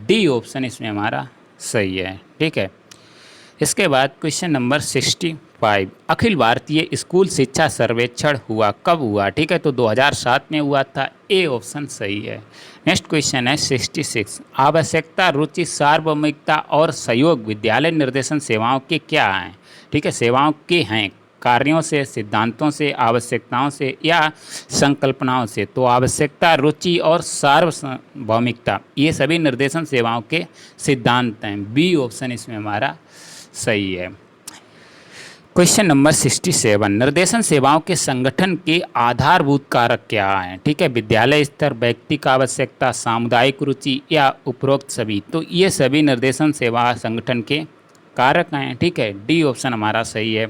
डी ऑप्शन इसमें हमारा सही है। ठीक है, इसके बाद question number 65, Akhil Bharatiya school शिक्षा सर्वेक्षण हुआ, कब हुआ? ठीक है, तो 2007 में हुआ था। ए ऑप्शन सही है। नेक्स्ट क्वेश्चन है 66, आवश्यकता, रुचि, सार्वभौमिकता और सहयोग विद्यालय निर्देशन सेवाओं के क्या हैं? ठीक है, सेवाओं के हैं कार्यों से, सिद्धांतों से, आवश्यकताओं से या संकल्पनाओं से। तो आवश्यकता, रुचि और सार्वभौमिकता ये सभी निर्देशन सेवाओं के सिद्धांत हैं। बी ऑप्शन इसमें हमारा सही है। क्वेश्चन नंबर 67, निर्देशन सेवाओं के संगठन के आधारभूत कारक क्या हैं? ठीक है, विद्यालय स्तर, व्यक्तिगत आवश्यकता, सामुदायिक रुचि या उपरोक्त सभी। तो ये सभी निर्देशन सेवा संगठन के कारक हैं। ठीक है, डी ऑप्शन हमारा सही है।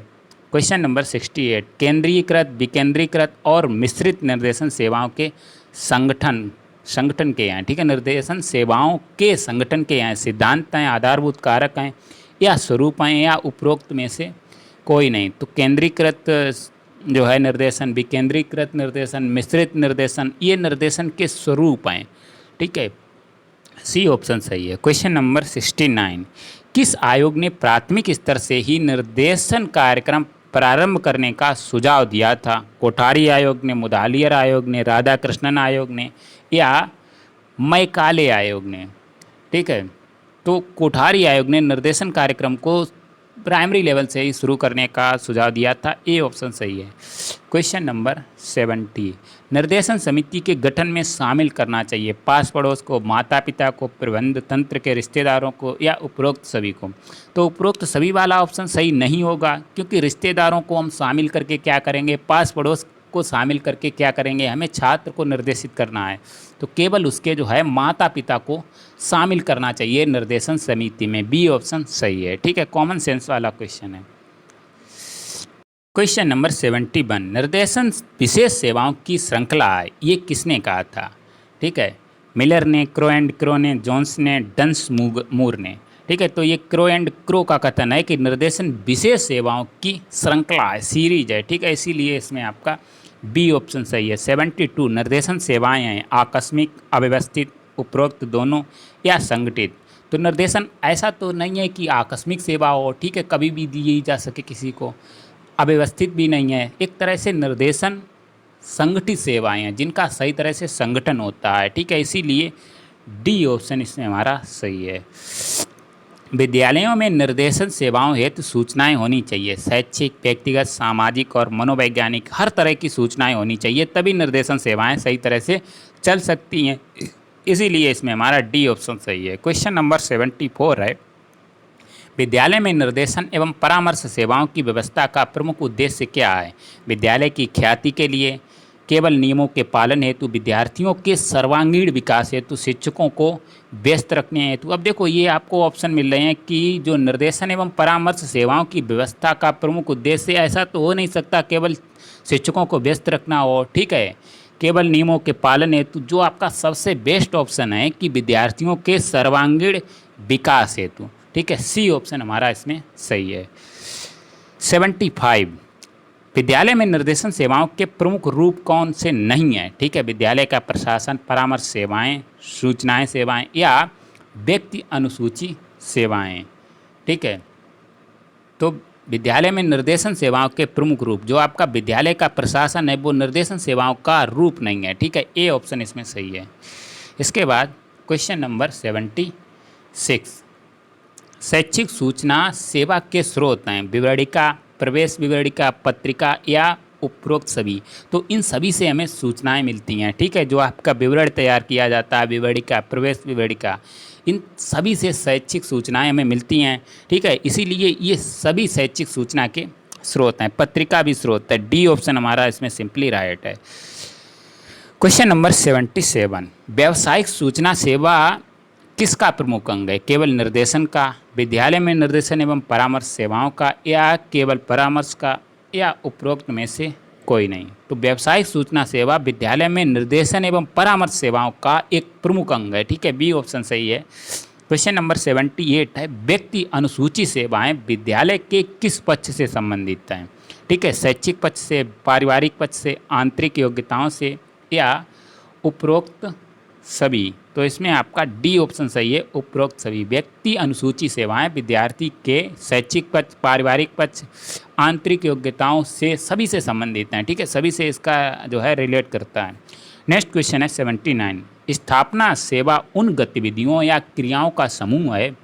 क्वेश्चन नंबर 68, केंद्रीकृत, विकेंद्रीकृत और मिश्रित निर्देशन सेवाओं के संगठन के हैं। ठीक है, निर्देशन सेवाओं के संगठन के हैं सिद्धांत हैं, आधारभूत कारक हैं या स्वरूप हैं या उपरोक्त में से कोई नहीं। तो केंद्रीकृत जो है निर्देशन, विकेंद्रीकृत निर्देशन, मिश्रित निर्देशन, ये निर्देशन के स्वरूप हैं। ठीक है, सी ऑप्शन सही है। क्वेश्चन नंबर 69, किस आयोग ने प्राथमिक स्तर से ही निर्देशन कार्यक्रम प्रारंभ करने का सुझाव दिया था? कोठारी आयोग ने, मुदालियर आयोग ने, राधाकृष्णन आयोग ने या मैकाले आयोग ने? ठीक है, तो कोठारी आयोग ने निर्देशन कार्यक्रम को प्राइमरी लेवल से ही शुरू करने का सुझाव दिया था। ए ऑप्शन सही है। क्वेश्चन नंबर 70, निर्देशन समिति के गठन में शामिल करना चाहिए पास पड़ोस को, माता पिता को, प्रबंध तंत्र के रिश्तेदारों को या उपरोक्त सभी को? तो उपरोक्त सभी वाला ऑप्शन सही नहीं होगा, क्योंकि रिश्तेदारों को हम शामिल करके क्या करेंगे, पास पड़ोस को शामिल करके क्या करेंगे, हमें छात्र को निर्देशित करना है। तो केवल उसके जो है माता पिता को शामिल करना चाहिए निर्देशन समिति में। बी ऑप्शन सही है। ठीक है, कॉमन सेंस वाला क्वेश्चन है। क्वेश्चन नंबर 71, निर्देशन विशेष सेवाओं की श्रृंखला है, ये किसने कहा था? ठीक है, मिलर ने, क्रो एंड क्रो ने, जोन्स ने, डंस मूर ने। ठीक है, तो ये क्रो एंड क्रो का कथन है कि निर्देशन विशेष सेवाओं की श्रृंखला है, सीरीज है। ठीक है, इसीलिए इसमें आपका बी ऑप्शन सही है। 72, निर्देशन सेवाएं हैं आकस्मिक, अव्यवस्थित, उपरोक्त दोनों या संगठित? तो निर्देशन ऐसा तो नहीं है कि आकस्मिक सेवा हो, ठीक है, कभी भी दी जा सके किसी को, अव्यवस्थित भी नहीं है। एक तरह से निर्देशन संगठित सेवाएं हैं जिनका सही तरह से संगठन होता है। ठीक है, इसीलिए डी ऑप्शन इसमें हमारा सही है। विद्यालयों में निर्देशन सेवाओं हेतु सूचनाएं होनी चाहिए, शैक्षिक, व्यक्तिगत, सामाजिक और मनोवैज्ञानिक, हर तरह की सूचनाएं होनी चाहिए, तभी निर्देशन सेवाएं सही तरह से चल सकती हैं। इसीलिए इसमें हमारा डी ऑप्शन सही है। क्वेश्चन नंबर 74 है, विद्यालय में निर्देशन एवं परामर्श सेवाओं की व्यवस्था का प्रमुख उद्देश्य क्या है? विद्यालय की ख्याति के लिए, केवल नियमों के पालन हेतु, विद्यार्थियों के सर्वांगीण विकास हेतु, शिक्षकों को व्यस्त रखने हेतु। अब देखो ये आपको ऑप्शन मिल रहे हैं कि जो निर्देशन एवं परामर्श सेवाओं की व्यवस्था का प्रमुख उद्देश्य, ऐसा तो हो नहीं सकता केवल शिक्षकों को व्यस्त रखना हो, ठीक है। केवल नियमों के पालन हेतु, जो आपका सबसे बेस्ट ऑप्शन है कि विद्यार्थियों के सर्वांगीण विकास हेतु, ठीक है। सी ऑप्शन हमारा इसमें सही है। 75, विद्यालय में निर्देशन सेवाओं के प्रमुख रूप कौन से नहीं है? ठीक है, विद्यालय का प्रशासन, परामर्श सेवाएं, सूचनाएं सेवाएं या व्यक्ति अनुसूची सेवाएं, ठीक है। तो विद्यालय में निर्देशन सेवाओं के प्रमुख रूप, जो आपका विद्यालय का प्रशासन है वो निर्देशन सेवाओं का रूप नहीं है, ठीक है। ए ऑप्शन इसमें सही है। इसके बाद क्वेश्चन नंबर 76, शैक्षिक सूचना सेवा के स्रोत हैं? विवरणिका, प्रवेश विवरणिका, पत्रिका या उपरोक्त सभी। तो इन सभी से हमें सूचनाएं मिलती हैं, ठीक है। जो आपका विवरण तैयार किया जाता है, विवरणिका, प्रवेश विवरणिका, इन सभी से शैक्षिक सूचनाएं हमें मिलती हैं, ठीक है। इसीलिए ये सभी शैक्षिक सूचना के स्रोत हैं। पत्रिका भी स्रोत है। डी ऑप्शन हमारा इसमें सिंपली राइट है। क्वेश्चन नंबर 77, व्यावसायिक सूचना सेवा किसका प्रमुख अंग है? केवल निर्देशन का, विद्यालय में निर्देशन एवं परामर्श सेवाओं का, या केवल परामर्श का, या उपरोक्त में से कोई नहीं। तो व्यावसायिक सूचना सेवा विद्यालय में निर्देशन एवं परामर्श सेवाओं का एक प्रमुख अंग है, ठीक है। बी ऑप्शन सही है। क्वेश्चन नंबर 78 है, व्यक्ति अनुसूची सेवाएं विद्यालय के किस पक्ष से संबंधित हैं? ठीक है, शैक्षिक पक्ष से, पारिवारिक पक्ष से, आंतरिक योग्यताओं से, या उपरोक्त सभी। तो इसमें आपका डी ऑप्शन सही है, उपरोक्त सभी। व्यक्ति अनुसूची सेवाएं विद्यार्थी के शैक्षिक पक्ष, पारिवारिक पक्ष, आंतरिक योग्यताओं से, सभी से संबंधित हैं, ठीक है। सभी से इसका जो है रिलेट करता है। नेक्स्ट क्वेश्चन है 79, स्थापना सेवा उन गतिविधियों या क्रियाओं का समूह है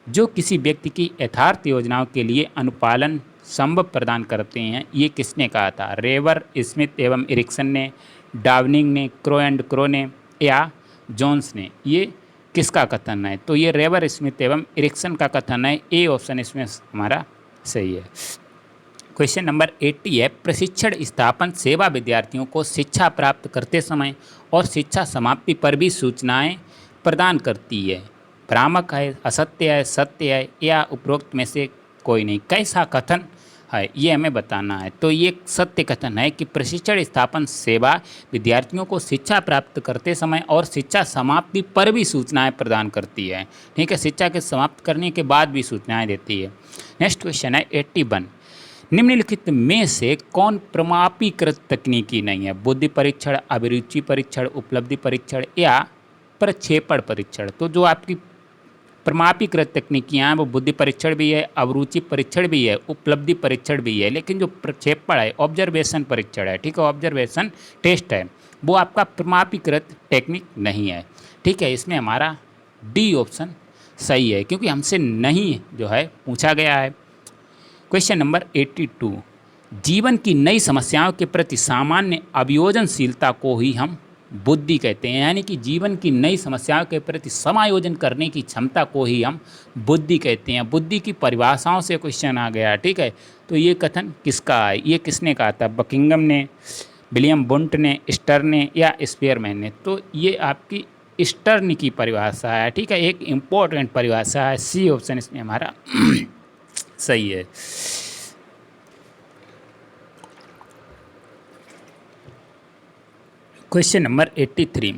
जो किसी व्यक्ति की यथार्थ योजनाओं के लिए अनुपालन संभव प्रदान करते हैं। ये किसने कहा था? रेवर, स्मिथ एवं इरिक्सन ने, डावनिंग ने, क्रो एंड क्रो ने, या जोन्स ने। ये किसका कथन है? तो ये रेवर, स्मिथ एवं इरिक्सन का कथन है। ए ऑप्शन इसमें हमारा सही है। क्वेश्चन नंबर 80 है, प्रशिक्षण स्थापन सेवा विद्यार्थियों को शिक्षा प्राप्त करते समय और शिक्षा समाप्ति पर भी सूचनाएं प्रदान करती है। भ्रामक है, असत्य है, सत्य है, या उपरोक्त में से कोई नहीं। कैसा कथन है ये हमें बताना है। तो ये सत्य कथन है कि प्रशिक्षण स्थापन सेवा विद्यार्थियों को शिक्षा प्राप्त करते समय और शिक्षा समाप्ति पर भी सूचनाएं प्रदान करती है, ठीक है। शिक्षा के समाप्त करने के बाद भी सूचनाएं देती है। नेक्स्ट क्वेश्चन है 81, निम्नलिखित में से कौन प्रमापीकृत तकनीकी नहीं है? बुद्धि परीक्षण, अभिरुचि परीक्षण, उपलब्धि परीक्षण, या प्रक्षेपण परीक्षण। तो जो आपकी प्रमापीकृत तकनीकियाँ हैं वो बुद्धि परीक्षण भी है, अभिरुचि परीक्षण भी है, उपलब्धि परीक्षण भी है, लेकिन जो प्रक्षेपण है, ऑब्जर्वेशन परीक्षण है, ठीक है, ऑब्जर्वेशन टेस्ट है, वो आपका प्रमापीकृत टेक्निक नहीं है, ठीक है। इसमें हमारा डी ऑप्शन सही है, क्योंकि हमसे नहीं जो है पूछा गया है। क्वेश्चन नंबर 82, जीवन की नई समस्याओं के प्रति सामान्य अभियोजनशीलता को ही हम बुद्धि कहते हैं, यानी कि जीवन की नई समस्याओं के प्रति समायोजन करने की क्षमता को ही हम बुद्धि कहते हैं। बुद्धि की परिभाषाओं से क्वेश्चन आ गया, ठीक है। तो ये कथन किसका है? ये किसने कहा था? बकिंगम ने, विलियम बुंट ने, स्टर्न ने, या स्पेयरमैन ने। तो ये आपकी स्टर्न की परिभाषा है, ठीक है, एक इम्पोर्टेंट परिभाषा है। सी ऑप्शन इसमें हमारा सही है। क्वेश्चन नंबर 83,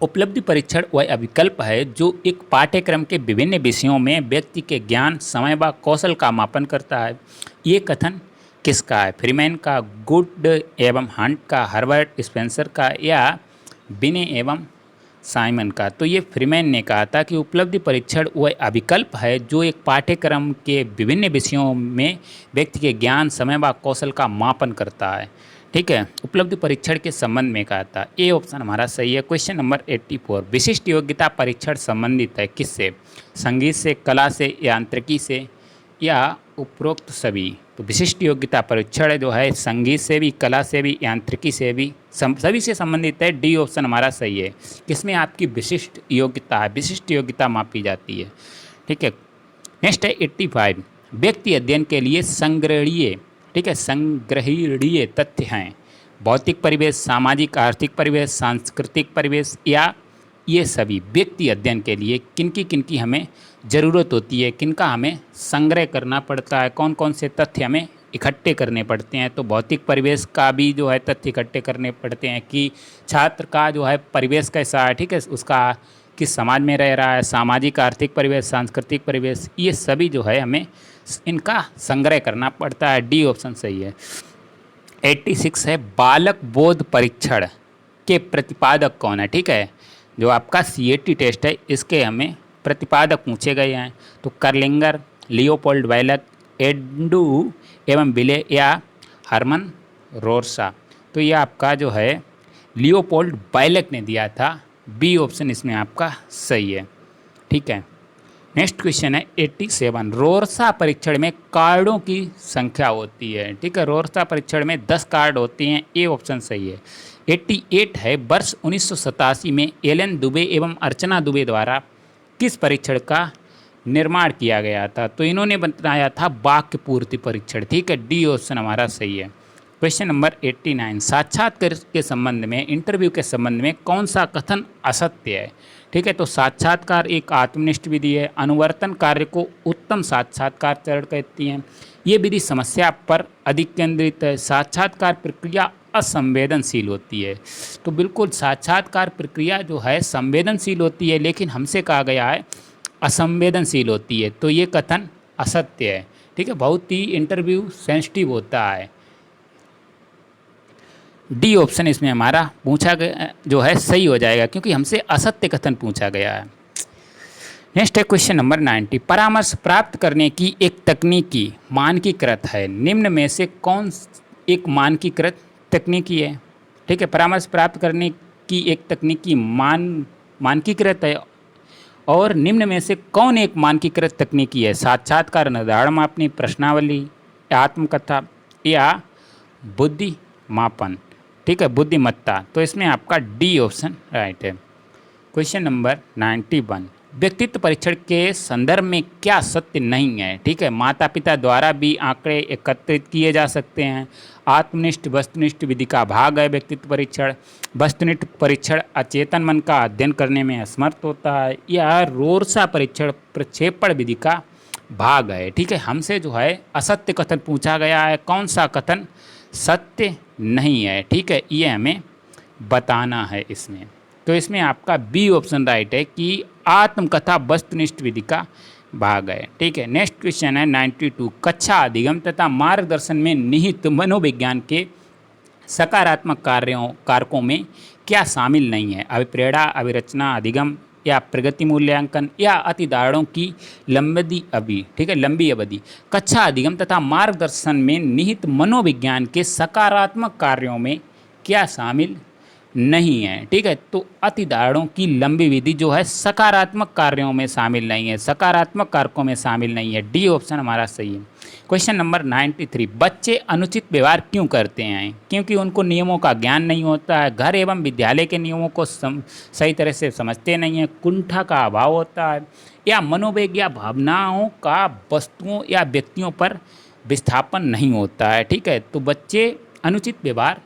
उपलब्धि परीक्षण वह विकल्प है जो एक पाठ्यक्रम के विभिन्न विषयों में व्यक्ति के ज्ञान, समय व कौशल का मापन करता है। ये कथन किसका है? फ्रीमैन का, गुड एवं हंट का, हर्बर्ट स्पेंसर का, या बिने एवं साइमन का। तो ये फ्रीमैन ने कहा था कि उपलब्धि परीक्षण वह विकल्प है जो एक पाठ्यक्रम के विभिन्न विषयों में व्यक्ति के ज्ञान, समय व कौशल का मापन करता है, ठीक है। उपलब्धि परीक्षण के संबंध में कहा था। ए ऑप्शन हमारा सही है। क्वेश्चन नंबर 84, विशिष्ट योग्यता परीक्षण संबंधित है किससे? संगीत से, कला से, यांत्रिकी से, या उपरोक्त सभी। तो विशिष्ट योग्यता परीक्षण जो है संगीत से भी, कला से भी, यांत्रिकी से भी, सभी से संबंधित है। डी ऑप्शन हमारा सही है। किसमें आपकी विशिष्ट योग्यता है, विशिष्ट योग्यता मापी जाती है। ठीक है, नेक्स्ट है 85। व्यक्ति अध्ययन के लिए संग्रहणीय, ठीक है, संग्रहणीय तथ्य हैं भौतिक परिवेश, सामाजिक आर्थिक परिवेश, सांस्कृतिक परिवेश या ये सभी। व्यक्ति अध्ययन के लिए किनकी हमें ज़रूरत होती है, किनका हमें संग्रह करना पड़ता है, कौन कौन से तथ्य हमें इकट्ठे करने पड़ते हैं। तो भौतिक परिवेश का भी जो है तथ्य इकट्ठे करने पड़ते हैं कि छात्र का जो है परिवेश कैसा है, ठीक है, उसका किस समाज में रह रहा है, सामाजिक आर्थिक परिवेश, सांस्कृतिक परिवेश, ये सभी जो है हमें इनका संग्रह करना पड़ता है। डी ऑप्शन सही है। 86 है बालक बोध परीक्षण के प्रतिपादक कौन है। ठीक है, जो आपका CAT टेस्ट है इसके हमें प्रतिपादक पूछे गए हैं। तो कर्लिंगर, लियोपोल्ड वैलक, एंडू एवं बिले या हरमन रोरसा। तो ये आपका जो है लियोपोल्ड वैलक ने दिया था। बी ऑप्शन इसमें आपका सही है। ठीक है, नेक्स्ट क्वेश्चन है 87। रोरसा परीक्षण में कार्डों की संख्या होती है। ठीक है, रोरसा परीक्षण में 10 कार्ड होते हैं। ए ऑप्शन सही है। 88 है वर्ष 1987 में एलन दुबे एवं अर्चना दुबे द्वारा किस परीक्षण का निर्माण किया गया था। तो इन्होंने बताया था वाक्य पूर्ति परीक्षण। ठीक है, डी ऑप्शन हमारा सही है। Question number 89। साक्षात्कार के संबंध में, इंटरव्यू के संबंध में कौन सा कथन असत्य है। ठीक है, तो साक्षात्कार एक आत्मनिष्ठ विधि है। अनुवर्तन कार्य को उत्तम साक्षात्कार चरण कहती हैं। ये विधि समस्या पर अधिक केंद्रित है। साक्षात्कार प्रक्रिया असंवेदनशील होती है। तो बिल्कुल साक्षात्कार प्रक्रिया जो है संवेदनशील होती है, लेकिन हमसे कहा गया है असंवेदनशील होती है। तो ये कथन असत्य है। ठीक है, बहुत ही इंटरव्यू सेंसिटिव होता है। डी ऑप्शन इसमें हमारा पूछा गया जो है सही हो जाएगा, क्योंकि हमसे असत्य कथन पूछा गया है। नेक्स्ट है क्वेश्चन नंबर 90। परामर्श प्राप्त करने की एक तकनीकी मानकीकृत है। निम्न में से कौन एक मानकीकृत तकनीकी है। ठीक है, परामर्श प्राप्त करने की एक तकनीकी मानकीकृत है और निम्न में से कौन एक मानकीकृत तकनीकी है। साक्षात्कार, निर्धारण मापनी, प्रश्नावली, आत्मकथा या बुद्धि मापन। ठीक है, बुद्धिमत्ता। तो इसमें आपका डी ऑप्शन राइट है। Question number 91। व्यक्तित्व परीक्षण के संदर्भ में क्या सत्य नहीं है। ठीक है, माता पिता द्वारा भी आंकड़े एकत्रित किए जा सकते हैं। आत्मनिष्ठ वस्तुनिष्ठ विधि का भाग है व्यक्तित्व परीक्षण। वस्तुनिष्ठ परीक्षण अचेतन मन का अध्ययन करने में असमर्थ होता है। यह रोरसा परीक्षण प्रक्षेपण विधि का भाग है। ठीक है, हमसे जो है असत्य कथन पूछा गया है। कौन सा कथन सत्य नहीं है। ठीक है, ये हमें बताना है इसमें। तो इसमें आपका बी ऑप्शन राइट है कि आत्मकथा वस्तुनिष्ठ विधि का भाग है। ठीक है, नेक्स्ट क्वेश्चन है 92। कक्षा अधिगम तथा मार्गदर्शन में निहित मनोविज्ञान के सकारात्मक कारकों में क्या शामिल नहीं है। अभिप्रेरणा, अभिरचना, अधिगम या प्रगति मूल्यांकन या अतिधारणों की लंबी अवधि। ठीक है, लंबी अवधि। कक्षा अधिगम तथा मार्गदर्शन में निहित मनोविज्ञान के सकारात्मक कार्यों में क्या शामिल नहीं है। ठीक है, तो अतिधारणों की लंबी विधि जो है सकारात्मक कार्यों में शामिल नहीं है, सकारात्मक कारकों में शामिल नहीं है। डी ऑप्शन हमारा सही है। Question number 93। बच्चे अनुचित व्यवहार क्यों करते हैं। क्योंकि उनको नियमों का ज्ञान नहीं होता है, घर एवं विद्यालय के नियमों को सही तरह से समझते नहीं हैं, कुंठा का अभाव होता है, या मनोवेग या भावनाओं का वस्तुओं या व्यक्तियों पर विस्थापन नहीं होता है। ठीक है, तो बच्चे अनुचित व्यवहार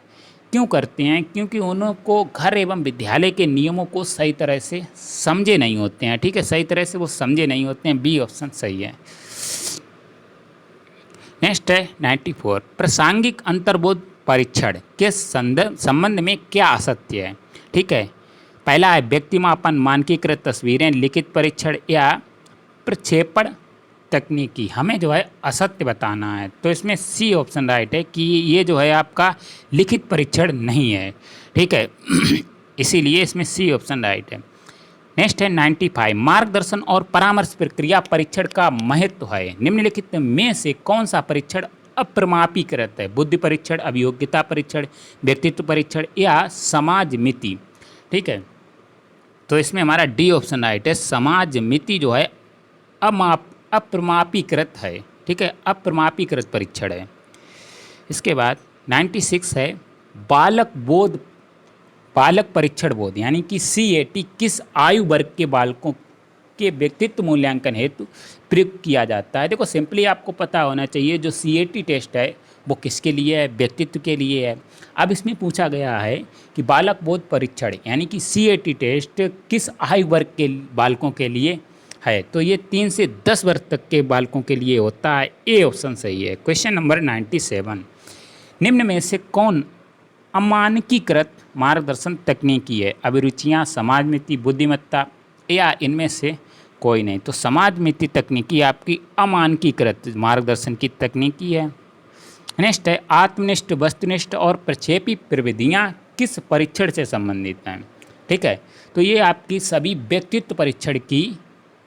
क्यों करते हैं। क्योंकि उनको घर एवं विद्यालय के नियमों को सही तरह से समझे नहीं होते हैं। ठीक है, सही तरह से वो समझे नहीं होते हैं। बी ऑप्शन सही है। नेक्स्ट है 94। प्रासंगिक अंतर्बोध परीक्षण के संबंध में क्या असत्य है। ठीक है, पहला है व्यक्तिमापन, मानकीकृत तस्वीरें, लिखित परीक्षण या प्रक्षेपण तकनीकी। हमें जो है असत्य बताना है। तो इसमें सी ऑप्शन राइट है कि ये जो है आपका लिखित परीक्षण नहीं है। ठीक है, इसीलिए इसमें सी ऑप्शन राइट है। नेक्स्ट है 95। मार्गदर्शन और परामर्श प्रक्रिया परीक्षण का महत्व है। निम्नलिखित में से कौन सा परीक्षण अप्रमापीकृत है। बुद्धि परीक्षण, अभियोग्यता परीक्षण, व्यक्तित्व परीक्षण या समाज मिति। ठीक है, तो इसमें हमारा डी ऑप्शन राइट है। समाज मिति जो है अप्रमापीकृत है। ठीक है, अप्रमापीकृत परीक्षण है। इसके बाद 96 है बालक परीक्षण बोध, यानी कि CAT किस आयु वर्ग के बालकों के व्यक्तित्व मूल्यांकन हेतु प्रयुक्त किया जाता है। देखो सिंपली आपको पता होना चाहिए जो CAT टेस्ट है वो किसके लिए है, व्यक्तित्व के लिए है। अब इसमें पूछा गया है कि बालक बोध परीक्षण यानी कि CAT टेस्ट किस आयु वर्ग के बालकों के लिए है, तो ये 3 से 10 वर्ष तक के बालकों के लिए होता है। ए ऑप्शन सही है। क्वेश्चन नंबर 97, निम्न में से कौन अमानकीकृत मार्गदर्शन तकनीकी है? अभिरुचियाँ, समाज मिति, बुद्धिमत्ता या इनमें से कोई नहीं। तो समाज मिति तकनीकी आपकी अमानकीकृत मार्गदर्शन की तकनीकी है। नेक्स्ट है आत्मनिष्ठ, वस्तुनिष्ठ और प्रक्षेपी प्रविधियाँ किस परीक्षण से संबंधित हैं? ठीक है, तो ये आपकी सभी व्यक्तित्व परीक्षण की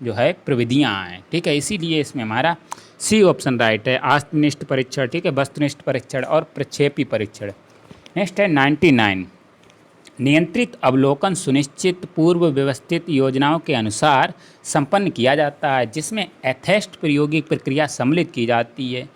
जो है प्रविधियाँ हैं। ठीक है, इसीलिए इसमें हमारा सी ऑप्शन राइट है, आत्मनिष्ठ परीक्षण, ठीक है, वस्तुनिष्ठ परीक्षण और प्रक्षेपी परीक्षण। नेक्स्ट है 99, नियंत्रित अवलोकन सुनिश्चित पूर्व व्यवस्थित योजनाओं के अनुसार संपन्न किया जाता है जिसमें एथेस्ट प्रायोगिक प्रक्रिया सम्मिलित की जाती है।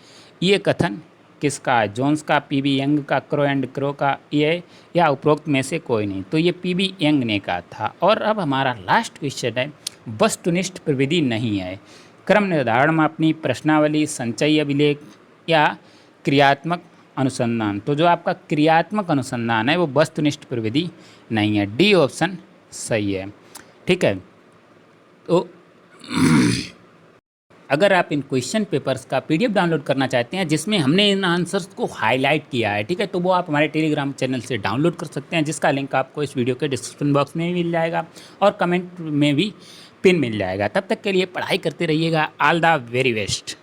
ये कथन किसका है? जोन्स का, PB यंग का, क्रो एंड क्रो का, ये या उपरोक्त में से कोई नहीं। तो ये PB यंग ने कहा था। और अब हमारा लास्ट क्वेश्चन है वस्तुनिष्ठ प्रविधि नहीं है, क्रम निर्धारण में अपनी प्रश्नावली, संचयी अभिलेख या क्रियात्मक अनुसंधान। तो जो आपका क्रियात्मक अनुसंधान है वो वस्तुनिष्ठ प्रविधि नहीं है। डी ऑप्शन सही है। ठीक है, तो अगर आप इन क्वेश्चन पेपर्स का PDF डाउनलोड करना चाहते हैं जिसमें हमने इन आंसर्स को हाईलाइट किया है, ठीक है, तो वो आप हमारे टेलीग्राम चैनल से डाउनलोड कर सकते हैं, जिसका लिंक आपको इस वीडियो के डिस्क्रिप्शन बॉक्स में भी मिल जाएगा और कमेंट में भी पिन मिल जाएगा। तब तक के लिए पढ़ाई करते रहिएगा। All the very best.